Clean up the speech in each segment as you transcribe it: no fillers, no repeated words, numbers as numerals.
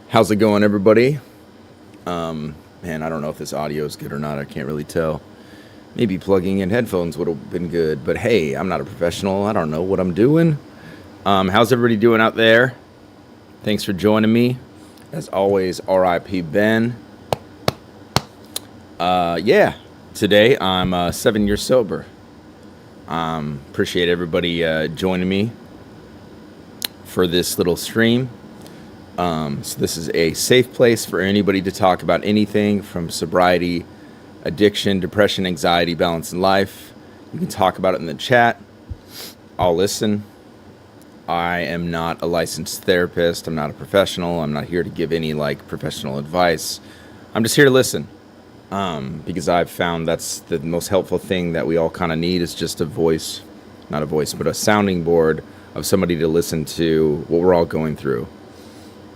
How's it going, everybody? Man, I don't know if this audio is good or not. I can't really tell. Maybe plugging in headphones would have been good, but hey, I'm not a professional. I don't know what I'm doing. How's everybody doing out there? Thanks for joining me. As always, RIP Ben. Yeah, today I'm 7 years sober. Appreciate everybody joining me for this little stream. So this is a safe place for anybody to talk about anything from sobriety, addiction, depression, anxiety, balance in life. You can talk about it in the chat. I'll listen. I am not a licensed therapist. I'm not a professional. I'm not here to give any professional advice. I'm just here to listen. Because I've found that's the most helpful thing that we all kind of need is just a voice, not a voice, but a sounding board of somebody to listen to what we're all going through.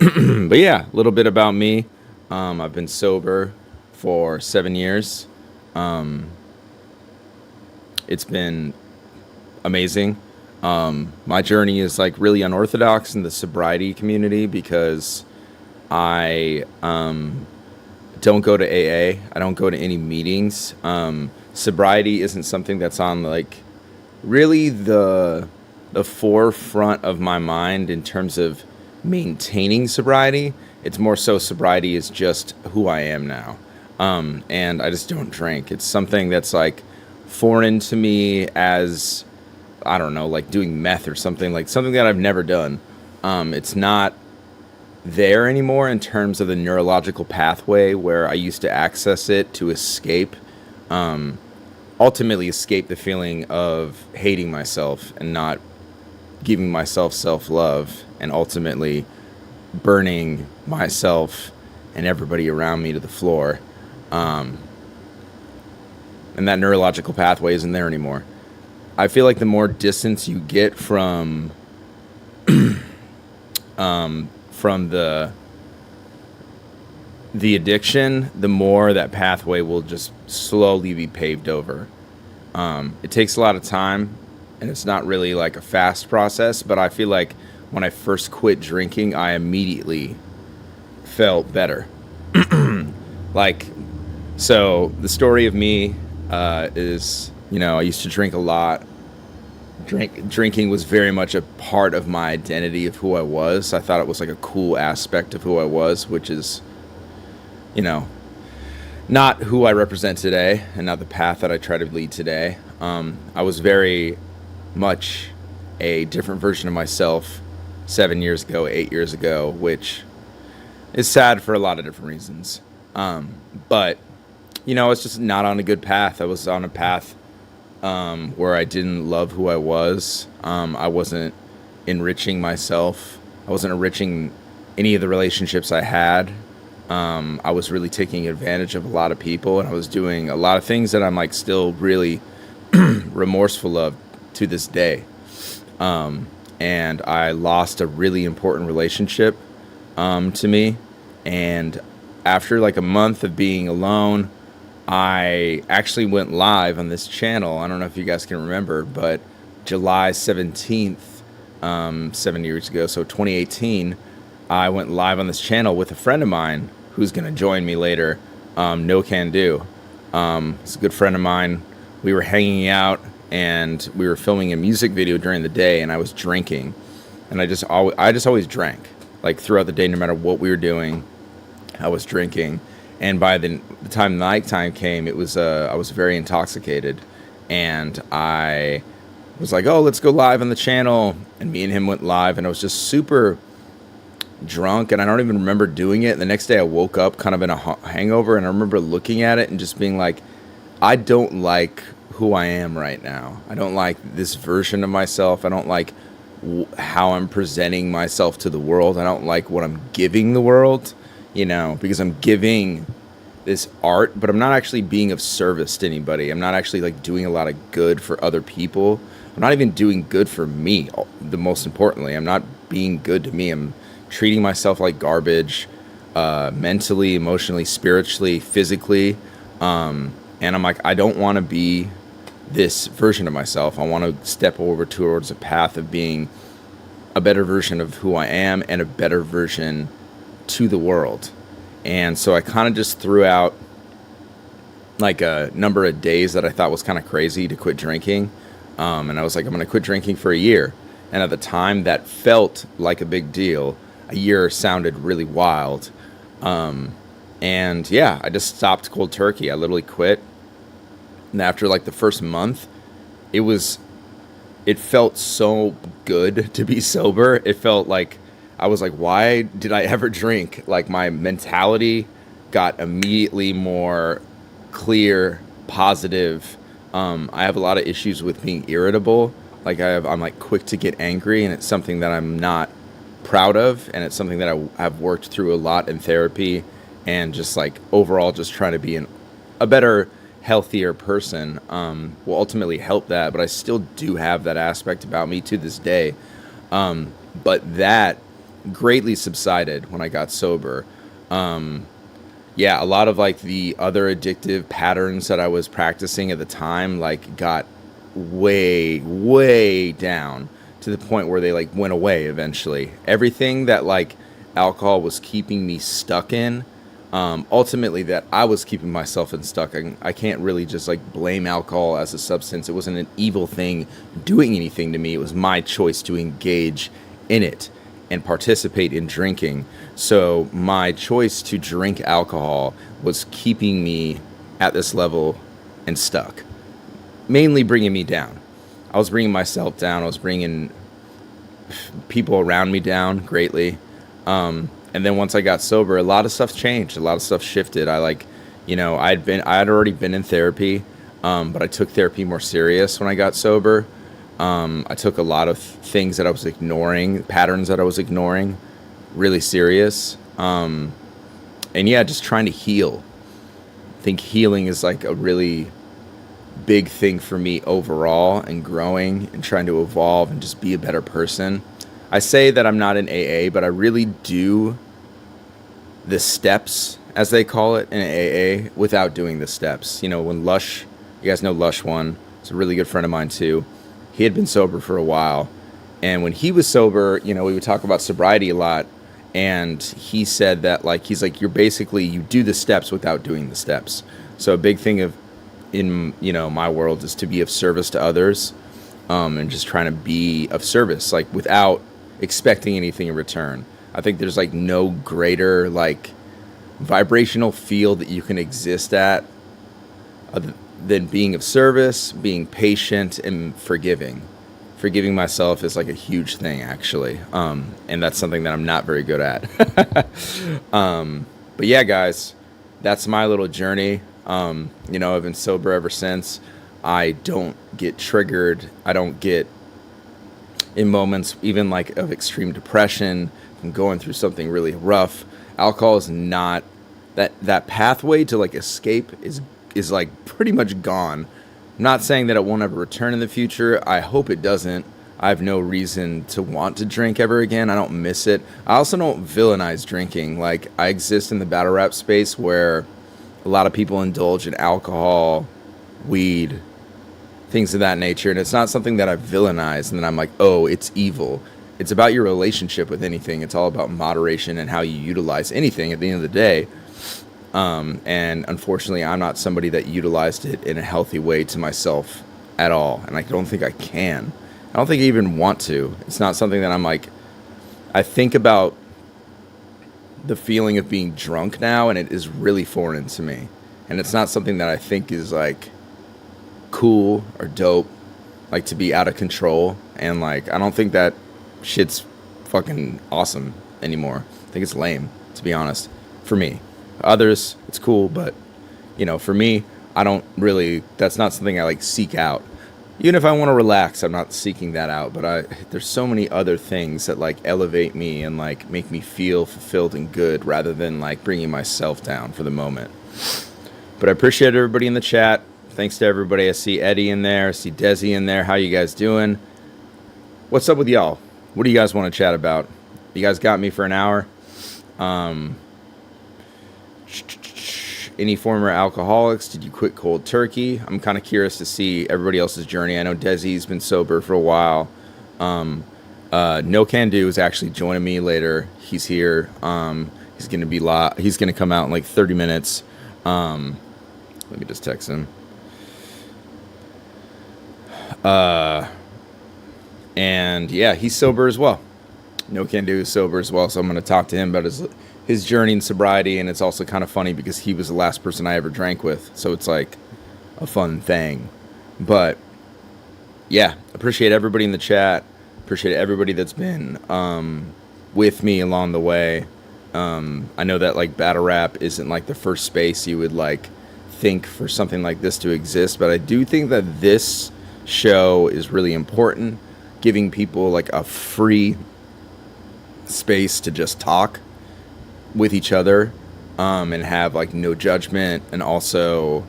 But yeah, a little bit about me. I've been sober for 7 years. It's been amazing. My journey is really unorthodox in the sobriety community because I don't go to AA. I don't go to any meetings. Sobriety isn't something that's on really the forefront of my mind in terms of maintaining sobriety. It's more so sobriety is just who I am now. And I just don't drink. It's something that's foreign to me as, I don't know, doing meth or something that I've never done. It's not there anymore in terms of the neurological pathway where I used to access it to escape, ultimately escape the feeling of hating myself and not giving myself self-love and ultimately burning myself and everybody around me to the floor. And that neurological pathway isn't there anymore. I feel like the more distance you get from the addiction, the more that pathway will just slowly be paved over. It takes a lot of time, and it's not really a fast process, but I feel like when I first quit drinking, I immediately felt better. So the story of me is, I used to drink a lot. Drinking was very much a part of my identity of who I was. I thought it was a cool aspect of who I was, which is, not who I represent today and not the path that I try to lead today. I was very much a different version of myself 7 years ago, 8 years ago, which is sad for a lot of different reasons. But, it's just not on a good path. I was on a path where I didn't love who I was. I wasn't enriching myself. I wasn't enriching any of the relationships I had. I was really taking advantage of a lot of people, and I was doing a lot of things that I'm still really remorseful of to this day. And I lost a really important relationship to me. And after a month of being alone, I actually went live on this channel. I don't know if you guys can remember, but July 17th, 7 years ago, so 2018, I went live on this channel with a friend of mine who's going to join me later, No Can Do. It's a good friend of mine. We were hanging out, and we were filming a music video during the day, and I was drinking. And I just always drank. Throughout the day, no matter what we were doing, I was drinking. And by the time nighttime came, I was very intoxicated. And I was like, oh, let's go live on the channel. And me and him went live, and I was just super drunk, and I don't even remember doing it. And the next day I woke up kind of in a hangover, and I remember looking at it and just being like, I don't like who I am right now. I don't like this version of myself. I don't like how I'm presenting myself to the world. I don't like what I'm giving the world, because I'm giving this art, but I'm not actually being of service to anybody. I'm not actually doing a lot of good for other people. I'm not even doing good for me. The most importantly, I'm not being good to me. I'm treating myself like garbage, mentally, emotionally, spiritually, physically. And I'm I don't want to be this version of myself. I want to step over towards a path of being a better version of who I am and a better version to the world. And so I kind of just threw out like a number of days that I thought was kind of crazy to quit drinking. And I was like, I'm going to quit drinking for a year. And at the time, that felt like a big deal. A year sounded really wild. And yeah, I just stopped cold turkey. I literally quit. And after like the first month, it felt so good to be sober. It felt like I was like, why did I ever drink? Like my mentality got immediately more clear, positive. I have a lot of issues with being irritable. Like I'm like quick to get angry, and it's something that I'm not proud of, and it's something that I've worked through a lot in therapy, and just like overall just trying to be a better, healthier person will ultimately help that. But I still do have that aspect about me to this day. But that greatly subsided when I got sober. Yeah, a lot of like the other addictive patterns that I was practicing at the time like got way down to the point where they like went away eventually. Everything that like alcohol was keeping me stuck in, ultimately that I was keeping myself in stuck. I can't really just like blame alcohol as a substance. It wasn't an evil thing doing anything to me. It was my choice to engage in it and participate in drinking. So my choice to drink alcohol was keeping me at this level and stuck, mainly bringing me down. I was bringing myself down. I was bringing people around me down greatly. And then once I got sober, a lot of stuff changed. A lot of stuff shifted. I had already been in therapy, but I took therapy more serious when I got sober. I took a lot of things that I was ignoring, patterns that I was ignoring, really serious. And yeah, just trying to heal. I think healing is like a really big thing for me overall, and growing and trying to evolve and just be a better person. I say that I'm not in AA, but I really do the steps, as they call it in AA, without doing the steps. You know, when Lush, you guys know Lush One, it's a really good friend of mine too. He had been sober for a while. And when he was sober, you know, we would talk about sobriety a lot. And he said that, like, he's like, you do the steps without doing the steps. So a big thing in, you know, my world is to be of service to others, and just trying to be of service, like, without expecting anything in return. I think there's, like, no greater, like, vibrational field that you can exist at than being of service, being patient, and forgiving. Forgiving myself is like a huge thing, actually. And that's something that I'm not very good at. But yeah, guys, that's my little journey. You know, I've been sober ever since. I don't get triggered. I don't get in moments even like of extreme depression and going through something really rough. Alcohol is not that pathway to like escape is like pretty much gone. I'm not saying that it won't ever return in the future. I hope it doesn't. I have no reason to want to drink ever again. I don't miss it. I also don't villainize drinking. Like, I exist in the battle rap space where a lot of people indulge in alcohol, weed, things of that nature. And it's not something that I villainize and then I'm like, oh, it's evil. It's about your relationship with anything. It's all about moderation and how you utilize anything at the end of the day. And unfortunately, I'm not somebody that utilized it in a healthy way to myself at all. And I don't think I can. I don't think I even want to. It's not something that I'm like, I think about the feeling of being drunk now, and it is really foreign to me. And it's not something that I think is like cool or dope, like to be out of control. And like, I don't think that shit's fucking awesome anymore. I think it's lame, to be honest, for me. Others, it's cool, but, you know, for me, I don't really, that's not something I like seek out. Even if I want to relax, I'm not seeking that out, but there's so many other things that like elevate me and like make me feel fulfilled and good rather than like bringing myself down for the moment. But I appreciate everybody in the chat. Thanks to everybody. I see Eddie in there. I see Desi in there. How you guys doing? What's up with y'all? What do you guys want to chat about? You guys got me for an hour. Any former alcoholics? Did you quit cold turkey? I'm kind of curious to see everybody else's journey. I know Desi's been sober for a while. No Can Do is actually joining me later. He's here. He's He's gonna come out in like 30 minutes. Let me just text him. And yeah, he's sober as well. No Can Do is sober as well, so I'm gonna talk to him about his journey in sobriety. And it's also kind of funny because he was the last person I ever drank with, so it's like a fun thing. But yeah, appreciate everybody in the chat. Appreciate everybody that's been with me along the way. I know that like battle rap isn't like the first space you would like think for something like this to exist, but I do think that this show is really important, giving people like a free space to just talk with each other, and have like no judgment, and also,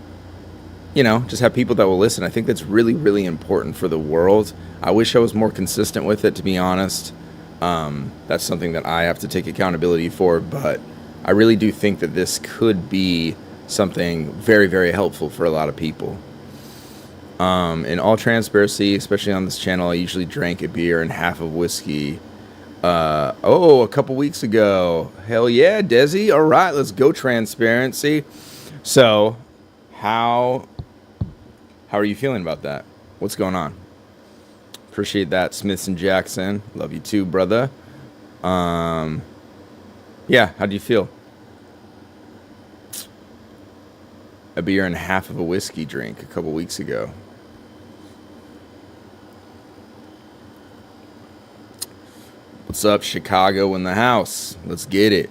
you know, just have people that will listen. I think that's really, really important for the world. I wish I was more consistent with it, to be honest. That's something that I have to take accountability for, but I really do think that this could be something very, very helpful for a lot of people. In all transparency, especially on this channel, I usually drank a beer and half of whiskey. A couple weeks ago. Hell yeah, Desi. All right, let's go transparency. So, how are you feeling about that? What's going on? Appreciate that, Smiths and Jackson. Love you too, brother. Yeah, how do you feel? A beer and half of a whiskey drink a couple weeks ago. What's up, Chicago in the house? Let's get it.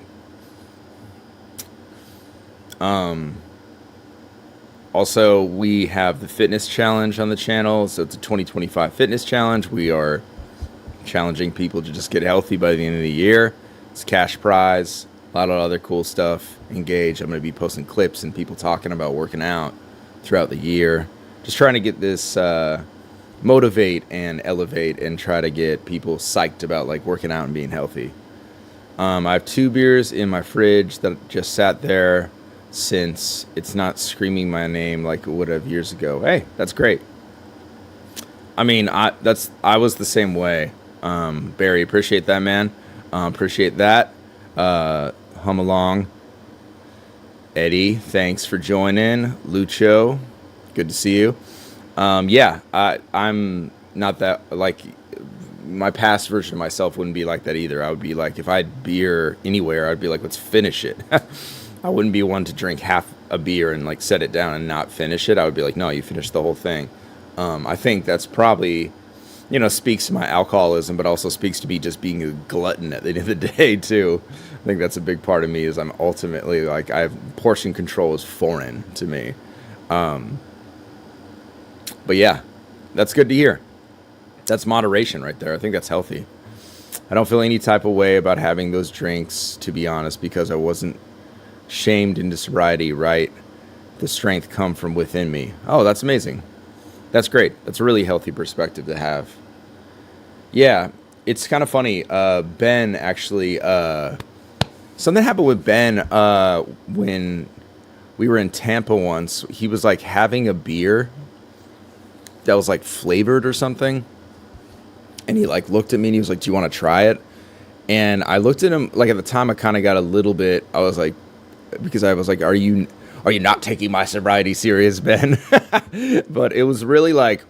Also, we have the fitness challenge on the channel. So it's a 2025 fitness challenge. We are challenging people to just get healthy by the end of the year. It's cash prize, a lot of other cool stuff. Engage. I'm going to be posting clips and people talking about working out throughout the year. Just trying to get this, motivate and elevate and try to get people psyched about like working out and being healthy. I have 2 beers in my fridge that just sat there since it's not screaming my name like it would have years ago. Hey, that's great. I mean, I was the same way. Barry, appreciate that, man. Appreciate that. Hum along. Eddie, thanks for joining. Lucho, good to see you. Yeah, I'm not that, like, my past version of myself wouldn't be like that either. I would be like, if I had beer anywhere, I'd be like, let's finish it. I wouldn't be one to drink half a beer and like set it down and not finish it. I would be like, no, you finish the whole thing. I think that's probably, you know, speaks to my alcoholism, but also speaks to me just being a glutton at the end of the day too. I think that's a big part of me, is I'm ultimately like, portion control is foreign to me. But yeah, that's good to hear. That's moderation right there. I think that's healthy. I don't feel any type of way about having those drinks, to be honest, because I wasn't shamed into sobriety, right? The strength come from within me. Oh, that's amazing. That's great. That's a really healthy perspective to have. Yeah, it's kind of funny. Ben actually, something happened with Ben when we were in Tampa once. He was like having a beer that was like flavored or something. And he like looked at me and he was like, do you want to try it? And I looked at him, like at the time I kind of got a little bit, I was like, because I was like, are you not taking my sobriety serious, Ben? But it was really like,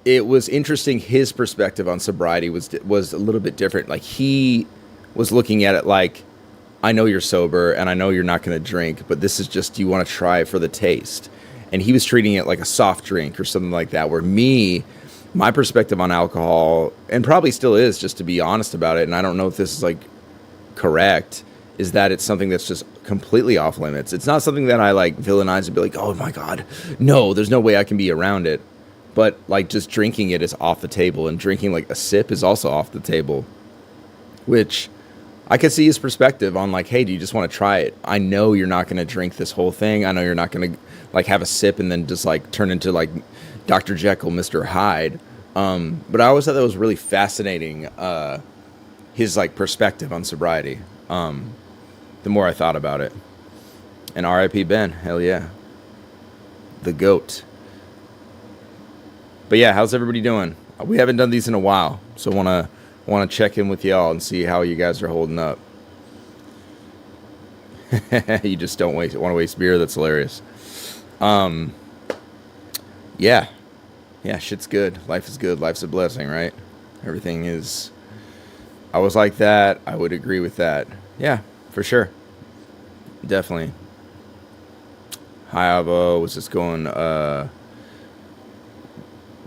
it was interesting. His perspective on sobriety was a little bit different. Like, he was looking at it like, I know you're sober and I know you're not going to drink, but this is just, you want to try it for the taste. And he was treating it like a soft drink or something like that, where my perspective on alcohol, and probably still is, just to be honest about it, and I don't know if this is like correct, is that it's something that's just completely off limits. It's not something that I like villainize and be like, oh my God, no, there's no way I can be around it. But like, just drinking it is off the table, and drinking like a sip is also off the table, which I could see his perspective on like, hey, do you just want to try it? I know you're not going to drink this whole thing. I know you're not going to like have a sip and then just like turn into like Dr. Jekyll, Mr. Hyde. But I always thought that was really fascinating, his like perspective on sobriety. The more I thought about it. And R.I.P. Ben, hell yeah. The GOAT. But yeah, how's everybody doing? We haven't done these in a while, so wanna check in with y'all and see how you guys are holding up. You just don't want to waste beer. That's hilarious. Yeah. Yeah, shit's good. Life is good. Life's a blessing, right? Everything is. I was like that. I would agree with that. Yeah, for sure. Definitely. Hi, Avo.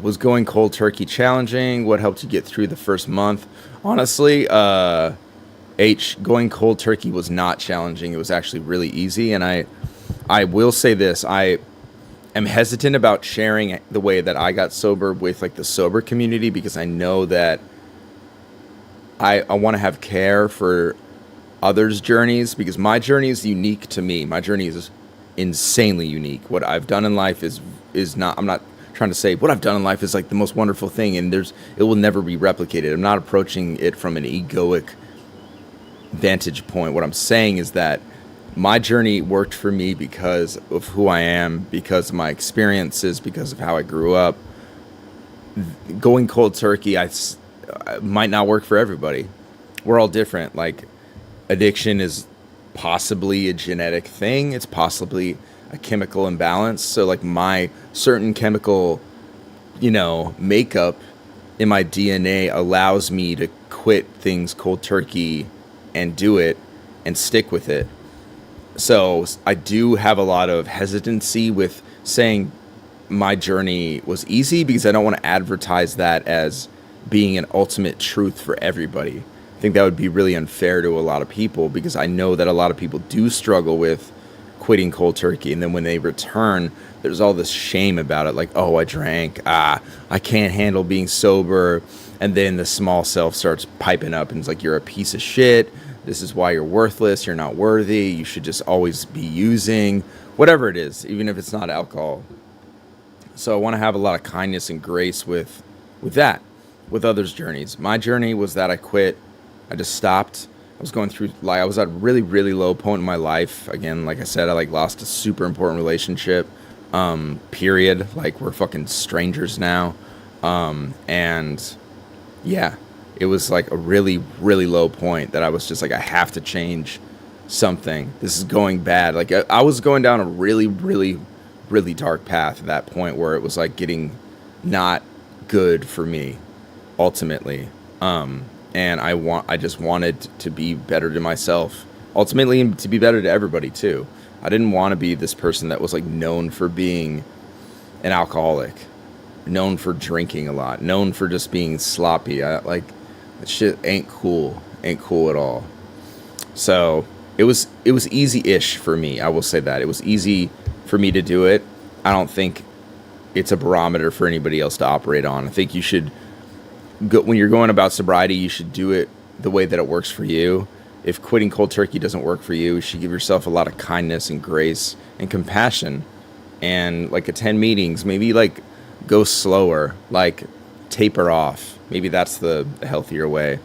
Was going cold turkey challenging? What helped you get through the first month? Honestly, going cold turkey was not challenging. It was actually really easy. And I will say this. I am hesitant about sharing the way that I got sober with like the sober community, because I know that I want to have care for others' journeys, because my journey is unique to me. My journey is insanely unique. What I've done in life is not, I'm not trying to say what I've done in life is like the most wonderful thing and it will never be replicated. I'm not approaching it from an egoic vantage point. What I'm saying is that my journey worked for me because of who I am, because of my experiences, because of how I grew up. Going cold turkey, I might not work for everybody. We're all different. Like, addiction is possibly a genetic thing. It's possibly a chemical imbalance. So like my certain chemical, makeup in my DNA allows me to quit things cold turkey and do it and stick with it. So I do have a lot of hesitancy with saying my journey was easy, because I don't want to advertise that as being an ultimate truth for everybody. I think that would be really unfair to a lot of people, because I know that a lot of people do struggle with quitting cold turkey. And then when they return, there's all this shame about it. Like, oh, I drank. I can't handle being sober. And then the small self starts piping up and it's like, you're a piece of shit. This is why you're worthless. You're not worthy. You should just always be using whatever it is, even if it's not alcohol. So I want to have a lot of kindness and grace with that, with others' journeys. My journey was that I quit. I just stopped. I was going through, I was at a really, really low point in my life. Again, like I said, I lost a super important relationship, period. We're fucking strangers now. And yeah, it was a really, really low point that I was just I have to change something. This is going bad. I was going down a really, really, really dark path at that point, where it was getting not good for me ultimately. And I just wanted to be better to myself, ultimately, and to be better to everybody too. I didn't want to be this person that was known for being an alcoholic, known for drinking a lot, known for just being sloppy. That shit ain't cool at all. So it was easy-ish for me. I will say that it was easy for me to do it. I don't think it's a barometer for anybody else to operate on. I think you should when you're going about sobriety, you should do it the way that it works for you. If quitting cold turkey doesn't work for you, you should give yourself a lot of kindness and grace and compassion, and attend meetings. Maybe go slower, taper off. Maybe that's the healthier way.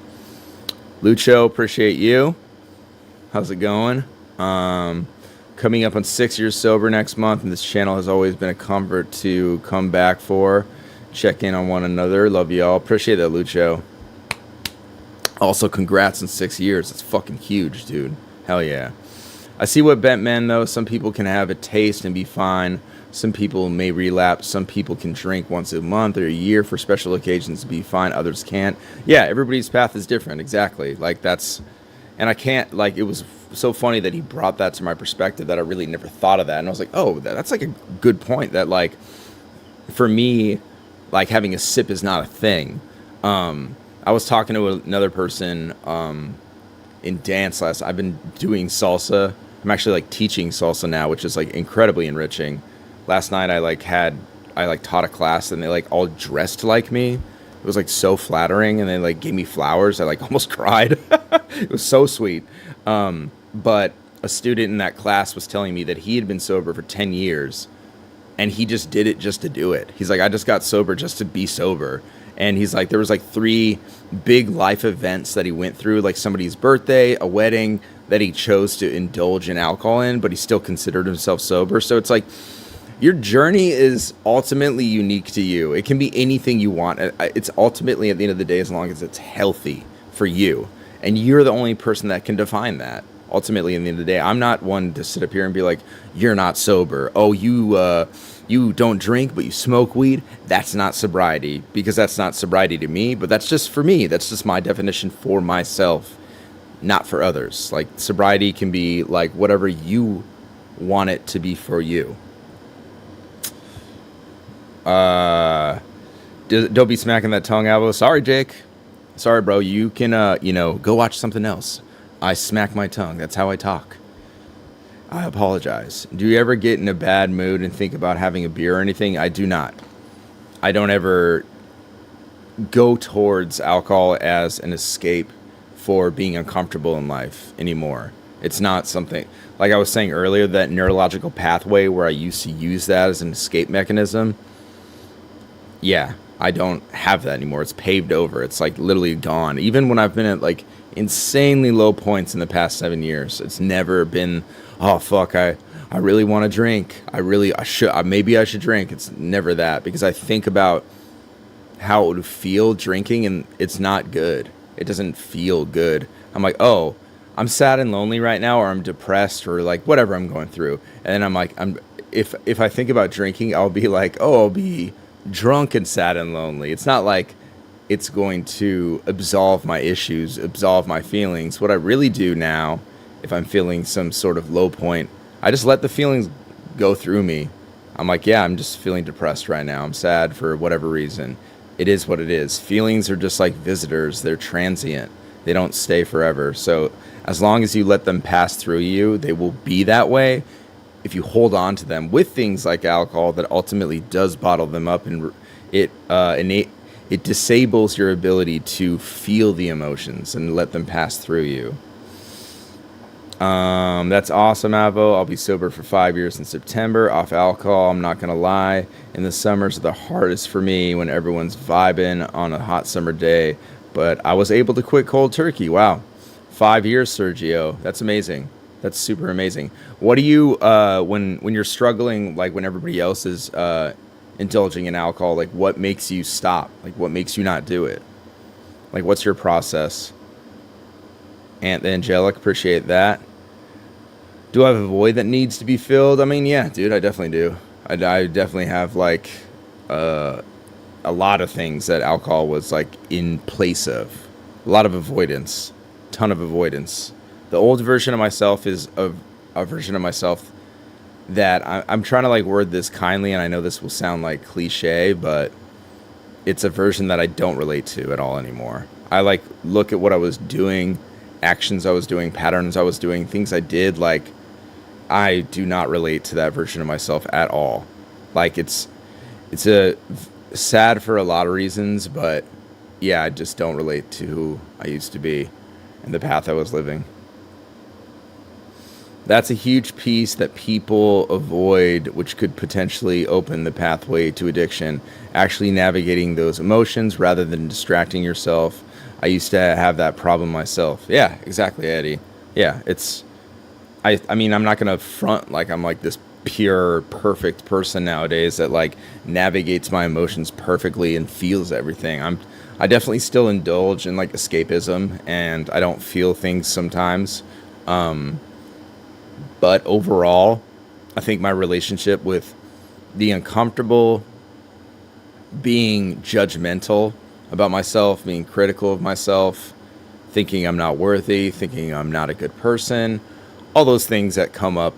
Lucho, appreciate you. How's it going? Coming up on 6 years sober next month, and this channel has always been a comfort to come back for. Check in on one another. Love y'all. Appreciate that, Lucho. Also, congrats on 6 years. That's fucking huge, dude. Hell yeah. I see what bent men, though. Some people can have a taste and be fine. Some people may relapse. Some people can drink once a month or a year for special occasions to be fine. Others can't. Yeah, everybody's path is different. Exactly. And I can't, it was so funny that he brought that to my perspective that I really never thought of that. And I was like, oh, that's a good point that, for me, having a sip is not a thing. I was talking to another person in dance I've been doing salsa. I'm actually teaching salsa now, which is incredibly enriching. Last night I taught a class and they all dressed like me. It was so flattering, and they gave me flowers. I almost cried. It was so sweet. But a student in that class was telling me that he had been sober for 10 years. And he just did it just to do it. He's I just got sober just to be sober. And he's there was 3 big life events that he went through, somebody's birthday, a wedding, that he chose to indulge in alcohol in, but he still considered himself sober. So it's your journey is ultimately unique to you. It can be anything you want. It's ultimately, at the end of the day, as long as it's healthy for you. And you're the only person that can define that, ultimately, in the end of the day, I'm not one to sit up here and be like, you're not sober. Oh, you don't drink, but you smoke weed. That's not sobriety, because that's not sobriety to me, but that's just for me. That's just my definition for myself, not for others. Like, sobriety can be like whatever you want it to be for you. Don't be smacking that tongue, Alvo. Sorry, Jake. Sorry, bro. You can, go watch something else. I smack my tongue. That's how I talk. I apologize. Do you ever get in a bad mood and think about having a beer or anything? I do not. I don't ever go towards alcohol as an escape for being uncomfortable in life anymore. It's not something, like I was saying earlier, that neurological pathway where I used to use that as an escape mechanism. Yeah, I don't have that anymore. It's paved over. It's like literally gone. Even when I've been at like insanely low points in the past 7 years, it's never been, oh fuck, I really want to drink. Maybe I should drink. It's never that, because I think about how it would feel drinking, and it's not good. It doesn't feel good. I'm like, oh, I'm sad and lonely right now, or I'm depressed, or like whatever I'm going through. And then I'm like, if I think about drinking, I'll be like, oh, I'll be drunk and sad and lonely. It's not like it's going to absolve my issues, absolve my feelings. What I really do now, if I'm feeling some sort of low point, I just let the feelings go through me. I'm like, yeah, I'm just feeling depressed right now. I'm sad for whatever reason. It is what it is. Feelings are just like visitors. They're transient. They don't stay forever. So as long as you let them pass through you, they will be that way. If you hold on to them with things like alcohol, that ultimately does bottle them up, and it disables your ability to feel the emotions and let them pass through you. That's awesome, Avo. I'll be sober for 5 years in September, off alcohol. I'm not gonna lie. In the summers are the hardest for me when everyone's vibing on a hot summer day. But I was able to quit cold turkey. Wow, 5 years, Sergio. That's amazing. That's super amazing. What do you, when you're struggling, like when everybody else is indulging in alcohol, like what makes you stop? Like what makes you not do it? Like what's your process? Aunt the Angelic, appreciate that. Do I have a void that needs to be filled? I mean, yeah, dude, I definitely do. I definitely have like a lot of things that alcohol was like in place of. A lot of avoidance, ton of avoidance. The old version of myself is a version of myself that I'm trying to like word this kindly, and I know this will sound like cliche, but it's a version that I don't relate to at all anymore. I like look at what I was doing, actions I was doing, patterns I was doing, things I did, like I do not relate to that version of myself at all. Like it's a sad for a lot of reasons, but yeah, I just don't relate to who I used to be and the path I was living. That's a huge piece that people avoid, which could potentially open the pathway to addiction. Actually navigating those emotions rather than distracting yourself. I used to have that problem myself. Yeah, exactly, Eddie. Yeah, I mean, I'm not going to front like I'm like this pure, perfect person nowadays that like navigates my emotions perfectly and feels everything. I definitely still indulge in like escapism, and I don't feel things sometimes. But overall, I think my relationship with the uncomfortable, being judgmental about myself, being critical of myself, thinking I'm not worthy, thinking I'm not a good person, all those things that come up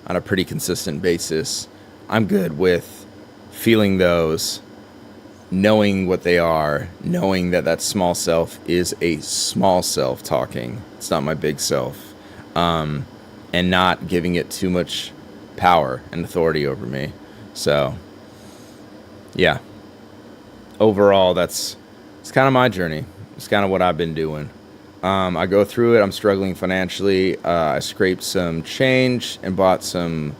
on a pretty consistent basis, I'm good with feeling those, knowing what they are, knowing that that small self is a small self talking. It's not my big self. And not giving it too much power and authority over me. So, yeah. Overall, it's kind of my journey. It's kind of what I've been doing. I go through it. I'm struggling financially. I scraped some change and bought some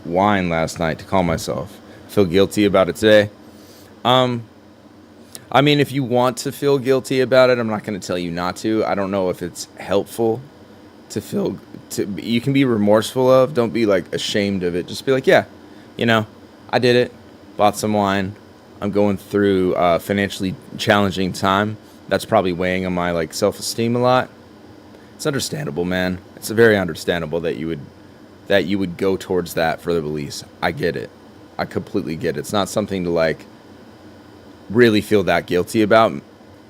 wine last night to calm myself. Feel guilty about it today. I mean, if you want to feel guilty about it, I'm not going to tell you not to. I don't know if it's helpful to you can be remorseful of. Don't be like ashamed of it. Just be like, yeah, I did it. Bought some wine. I'm going through a financially challenging time. That's probably weighing on my like self-esteem a lot. It's understandable, man. It's very understandable that you would go towards that for the beliefs. I get it. I completely get it. It's not something to like really feel that guilty about.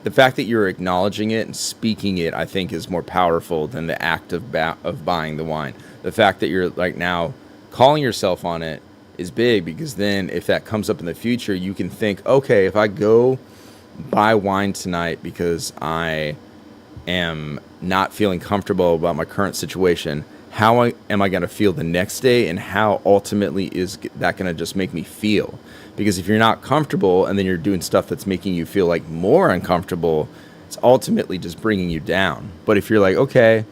The fact that you're acknowledging it and speaking it, I think, is more powerful than the act of buying the wine. The fact that you're like now calling yourself on it is big, because then if that comes up in the future, you can think, okay, if I go buy wine tonight because I am not feeling comfortable about my current situation, how am I going to feel the next day, and how ultimately is that going to just make me feel? Because if you're not comfortable and then you're doing stuff that's making you feel like more uncomfortable, it's ultimately just bringing you down. But if you're like, okay,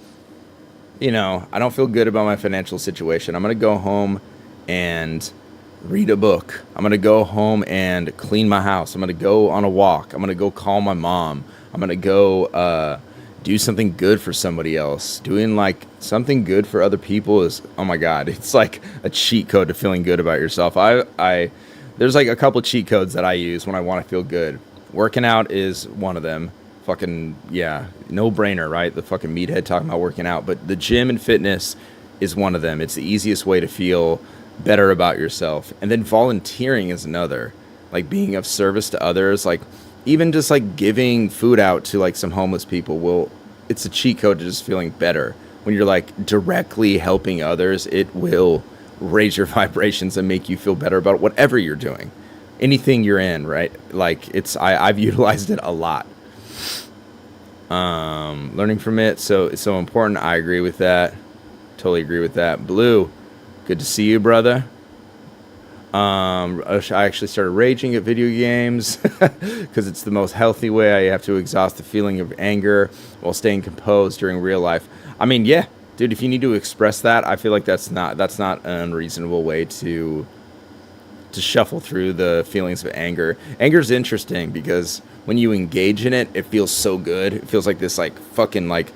I don't feel good about my financial situation, I'm going to go home and read a book. I'm going to go home and clean my house. I'm going to go on a walk. I'm going to go call my mom. I'm going to go do something good for somebody else. Doing like something good for other people is, oh my God, it's like a cheat code to feeling good about yourself. There's like a couple cheat codes that I use when I want to feel good. Working out is one of them. Fucking, yeah, no brainer, right? The fucking meathead talking about working out. But the gym and fitness is one of them. It's the easiest way to feel better about yourself. And then volunteering is another. Like being of service to others. Like even just like giving food out to like some homeless people it's a cheat code to just feeling better. When you're like directly helping others, it will raise your vibrations and make you feel better about whatever you're doing, anything you're in, right? Like I've utilized it a lot. Learning from it, it's so important. I agree with that. Totally agree with that. Blue, good to see you, brother. I actually started raging at video games because it's the most healthy way. I have to exhaust the feeling of anger while staying composed during real life. I mean, yeah, dude, if you need to express that, I feel like that's not an unreasonable way to shuffle through the feelings of anger. Anger is interesting because when you engage in it, it feels so good. It feels like this like fucking like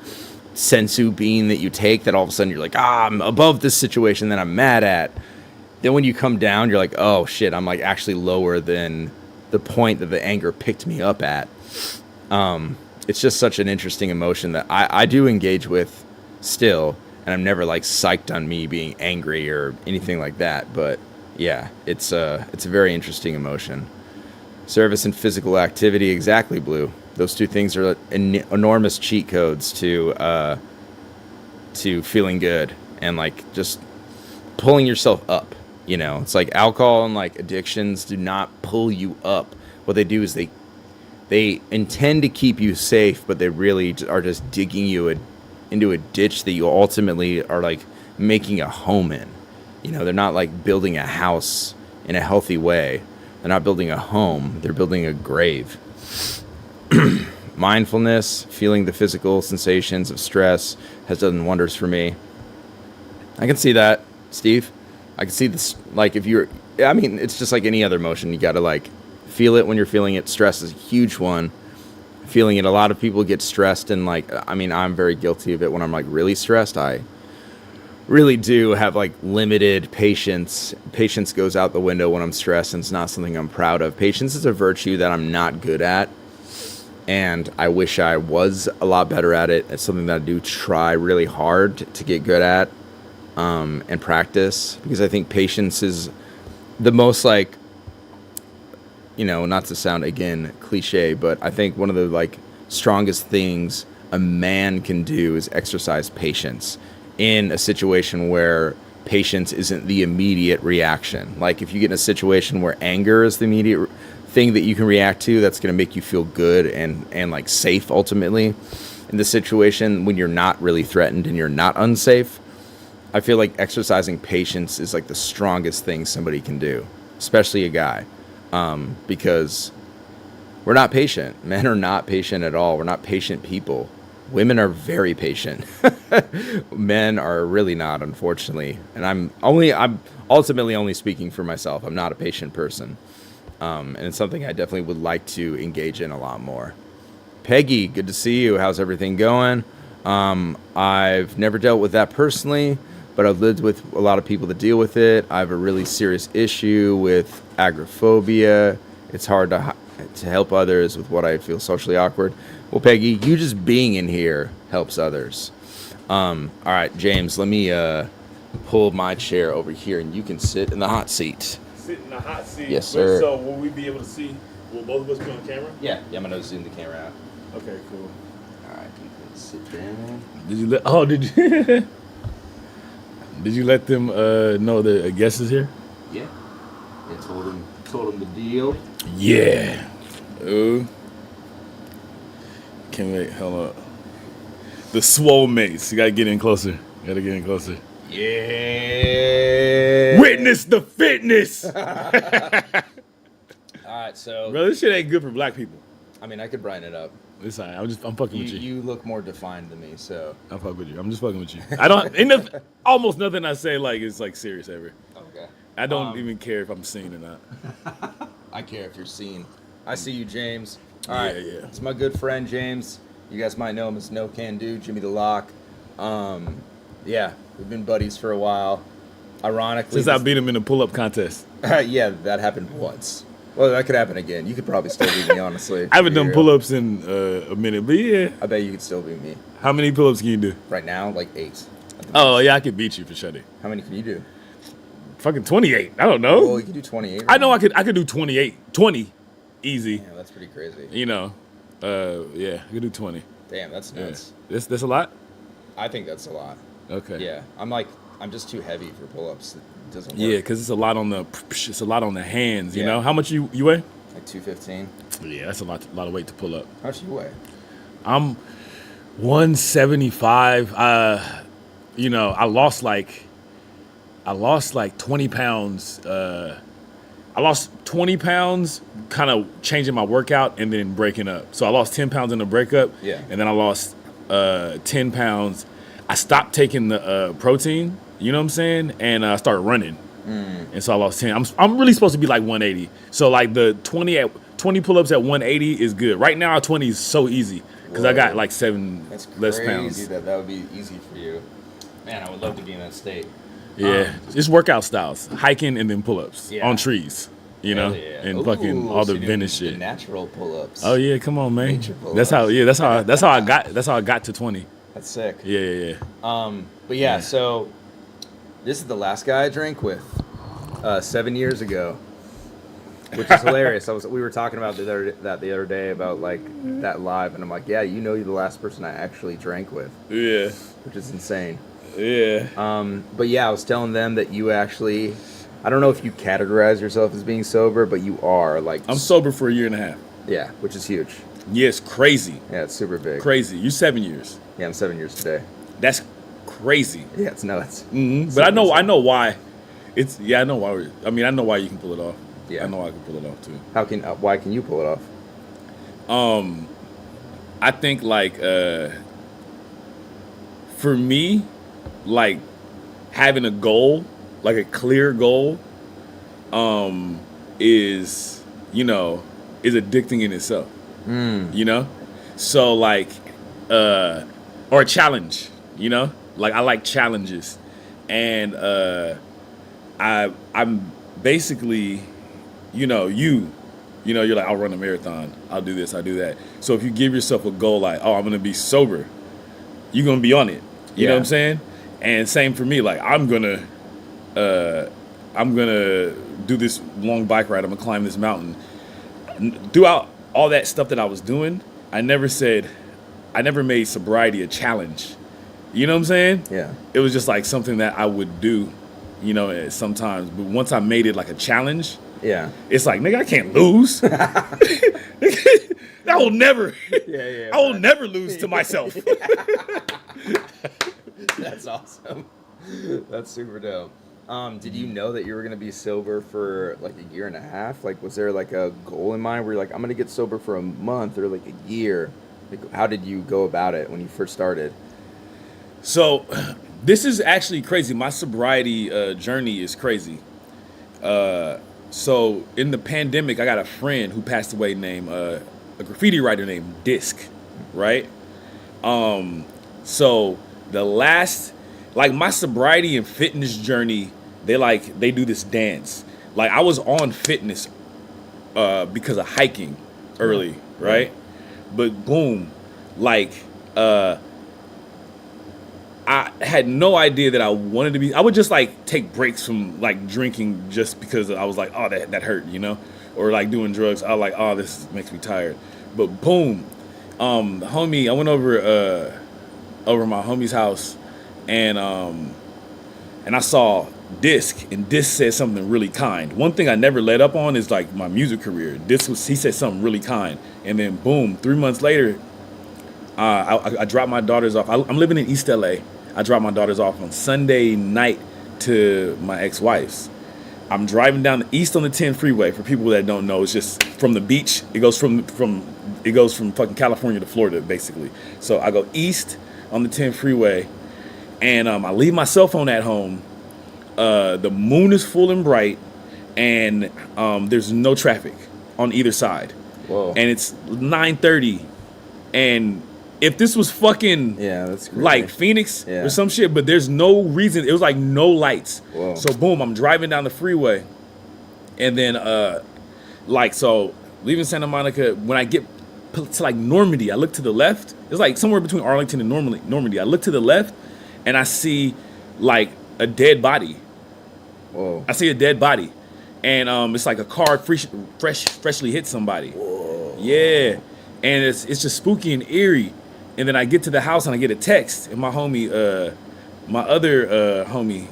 sensu bean that you take that all of a sudden you're like, I'm above this situation that I'm mad at. Then when you come down, you're like, oh shit, I'm like actually lower than the point that the anger picked me up at. It's just such an interesting emotion that I do engage with still, and I'm never like psyched on me being angry or anything like that. But yeah, it's a very interesting emotion. Service and physical activity, exactly, Blue. Those two things are enormous cheat codes to feeling good and like just pulling yourself up. It's like alcohol and like addictions do not pull you up. What they do is they intend to keep you safe, but they really are just digging you into a ditch that you ultimately are like making a home in. They're not like building a house in a healthy way. They're not building a home. They're building a grave. Mindfulness, feeling the physical sensations of stress has done wonders for me. I can see that, Steve. I can see this, like it's just like any other emotion. You got to like feel it when you're feeling it. Stress is a huge one. Feeling it. A lot of people get stressed and I'm very guilty of it when I'm like really stressed. I really do have like limited patience. Patience goes out the window when I'm stressed, and it's not something I'm proud of. Patience is a virtue that I'm not good at, and I wish I was a lot better at it. It's something that I do try really hard to get good at. And practice, because I think patience is the most like, not to sound again cliche, but I think one of the like strongest things a man can do is exercise patience in a situation where patience isn't the immediate reaction. Like if you get in a situation where anger is the immediate thing that you can react to, that's going to make you feel good and like safe ultimately. In the situation when you're not really threatened and you're not unsafe, I feel like exercising patience is like the strongest thing somebody can do, especially a guy, because we're not patient. Men are not patient at all. We're not patient people. Women are very patient. Men are really not, unfortunately. And I'm ultimately only speaking for myself. I'm not a patient person. And it's something I definitely would like to engage in a lot more. Peggy, good to see you. How's everything going? I've never dealt with that personally, but I've lived with a lot of people that deal with it. I have a really serious issue with agoraphobia. It's hard to help others with what I feel socially awkward. Well, Peggy, you just being in here helps others. All right, James, let me pull my chair over here, and you can sit in the hot seat. Sit in the hot seat. Yes, sir. So will we be able to see? Will both of us be on camera? Yeah, I'm gonna zoom the camera out. Okay, cool. All right, you can sit down. Did you let? Oh, did you? Did you let them know the guest is here? Yeah. I told him the deal. Yeah. Oh. Can't wait. Hold up. The swole mates. You gotta get in closer. Yeah. Witness the fitness. All right, so Bro, this shit ain't good for black people. I mean, I could brighten it up. It's all right. I'm fucking with you. You look more defined than me, so. I'm fucking with you. I'm just fucking with you. I don't. Ain't almost nothing I say like is like serious ever. Okay. I don't even care if I'm seen or not. I care if you're seen. I see you, James. All right. Yeah. It's my good friend, James. You guys might know him as No Can Do, Jimmy the Lock. Yeah, we've been buddies for a while. Ironically. Since I beat him in the pull-up contest. Yeah, that happened once. Well, that could happen again. You could probably still beat me, honestly. I haven't done pull-ups in a minute, but yeah. I bet you could still beat me. How many pull-ups can you do? Right now, like 8. Oh, yeah, I could beat you for sure. How many can you do? Fucking 28. I don't know. Well, you can do 28. Right I know I could do 28. 20. Easy. Damn, that's pretty crazy. You know. Yeah, I could do 20. Damn, that's nuts. Yeah. That's a lot? I think that's a lot. Okay. Yeah, I'm just too heavy for pull-ups. It doesn't work. Yeah, because it's a lot on the hands, you Yeah. know? How much you weigh? Like 215. Yeah, that's a lot of weight to pull up. How much do you weigh? I'm 175. You know, I lost like 20 pounds. I lost 20 pounds kind of changing my workout and then breaking up. So I lost 10 pounds in the breakup. Yeah. And then I lost 10 pounds. I stopped taking the protein, you know what I'm saying? And I started running. And so I lost 10. I'm really supposed to be like 180. So like the 20 pull-ups at 180 is good. Right now 20 is so easy because I got like 7 less pounds. That would be easy for you. Man, I would love to be in that state. Yeah, just workout styles, hiking and then pull-ups on trees, you know, yeah. and fucking all the Venice The shit. natural pull-ups. Oh yeah, come on, man. Nature pull-ups. That's how I got to 20. That's sick. Yeah. But yeah, so this is the last guy I drank with 7 years ago, which is hilarious. We were talking about the other day about like that live, and I'm like, yeah, you're the last person I actually drank with. Yeah. Which is insane. Yeah. But yeah, I was telling them that you actually, I don't know if you categorize yourself as being sober, but you are like. I'm sober for a year and a half. Yeah, which is huge. Yeah, it's crazy. Yeah, it's super big. Crazy. You 7 years. Yeah, I'm 7 years today. That's crazy. Yeah, it's nuts. Mm-hmm. But I know why. I know why. I know why you can pull it off. Yeah. I know I can pull it off too. Why can you pull it off? I think like for me, like having a goal, like a clear goal, is addicting in itself. You know, so like or a challenge. You know, like I like challenges, and I'm basically, you're like, I'll run a marathon, I'll do this, I'll do that. So if you give yourself a goal like, oh, I'm gonna be sober, you're gonna be on it. You know what I'm saying? And same for me, like I'm gonna do this long bike ride, I'm gonna climb this mountain. Throughout all that stuff that I was doing, I never made sobriety a challenge. You know what I'm saying? Yeah. It was just like something that I would do, sometimes. But once I made it like a challenge, it's like, nigga, I can't lose. I will never. I will never lose to myself. That's awesome. That's super dope. Did you know that you were gonna be sober for like a year and a half? Like, was there like a goal in mind where you're like, I'm gonna get sober for a month or like a year? Like, how did you go about it when you first started? So, this is actually crazy. My sobriety journey is crazy. So, in the pandemic, I got a friend who passed away named a graffiti writer named Disc, right? So, the last, like my sobriety and fitness journey, they do this dance. Like I was on fitness because of hiking early, right? But boom, like I had no idea that I wanted to be. I would just like take breaks from like drinking just because I was like, oh, that hurt, you know, or like doing drugs. I was like, oh, this makes me tired. But boom, the homie, I went over my homie's house, and I saw Disc, and Disc said something really kind. One thing I never let up on is like my music career. He said something really kind, and then boom, 3 months later, I dropped my daughters off. I'm living in East LA. I dropped my daughters off on Sunday night to my ex-wife's. I'm driving down the east on the 10 freeway. For people that don't know, it's just from the beach. It goes from fucking California to Florida, basically. So I go east on the 10 freeway, and I leave my cell phone at home. The moon is full and bright, and there's no traffic on either side. Whoa. And it's 9:30, and if this was fucking that's crazy. like Phoenix or some shit, but there's no reason. It was like no lights. Whoa. So boom, I'm driving down the freeway, and then so leaving Santa Monica, when I get to like Normandy, I look to the left. It's like somewhere between Arlington and Normandy. I look to the left, and I see like a dead body. Whoa. I see a dead body, and it's like a car freshly hit somebody. Whoa. Yeah, and it's just spooky and eerie. And then I get to the house and I get a text, and my homie, my other homie,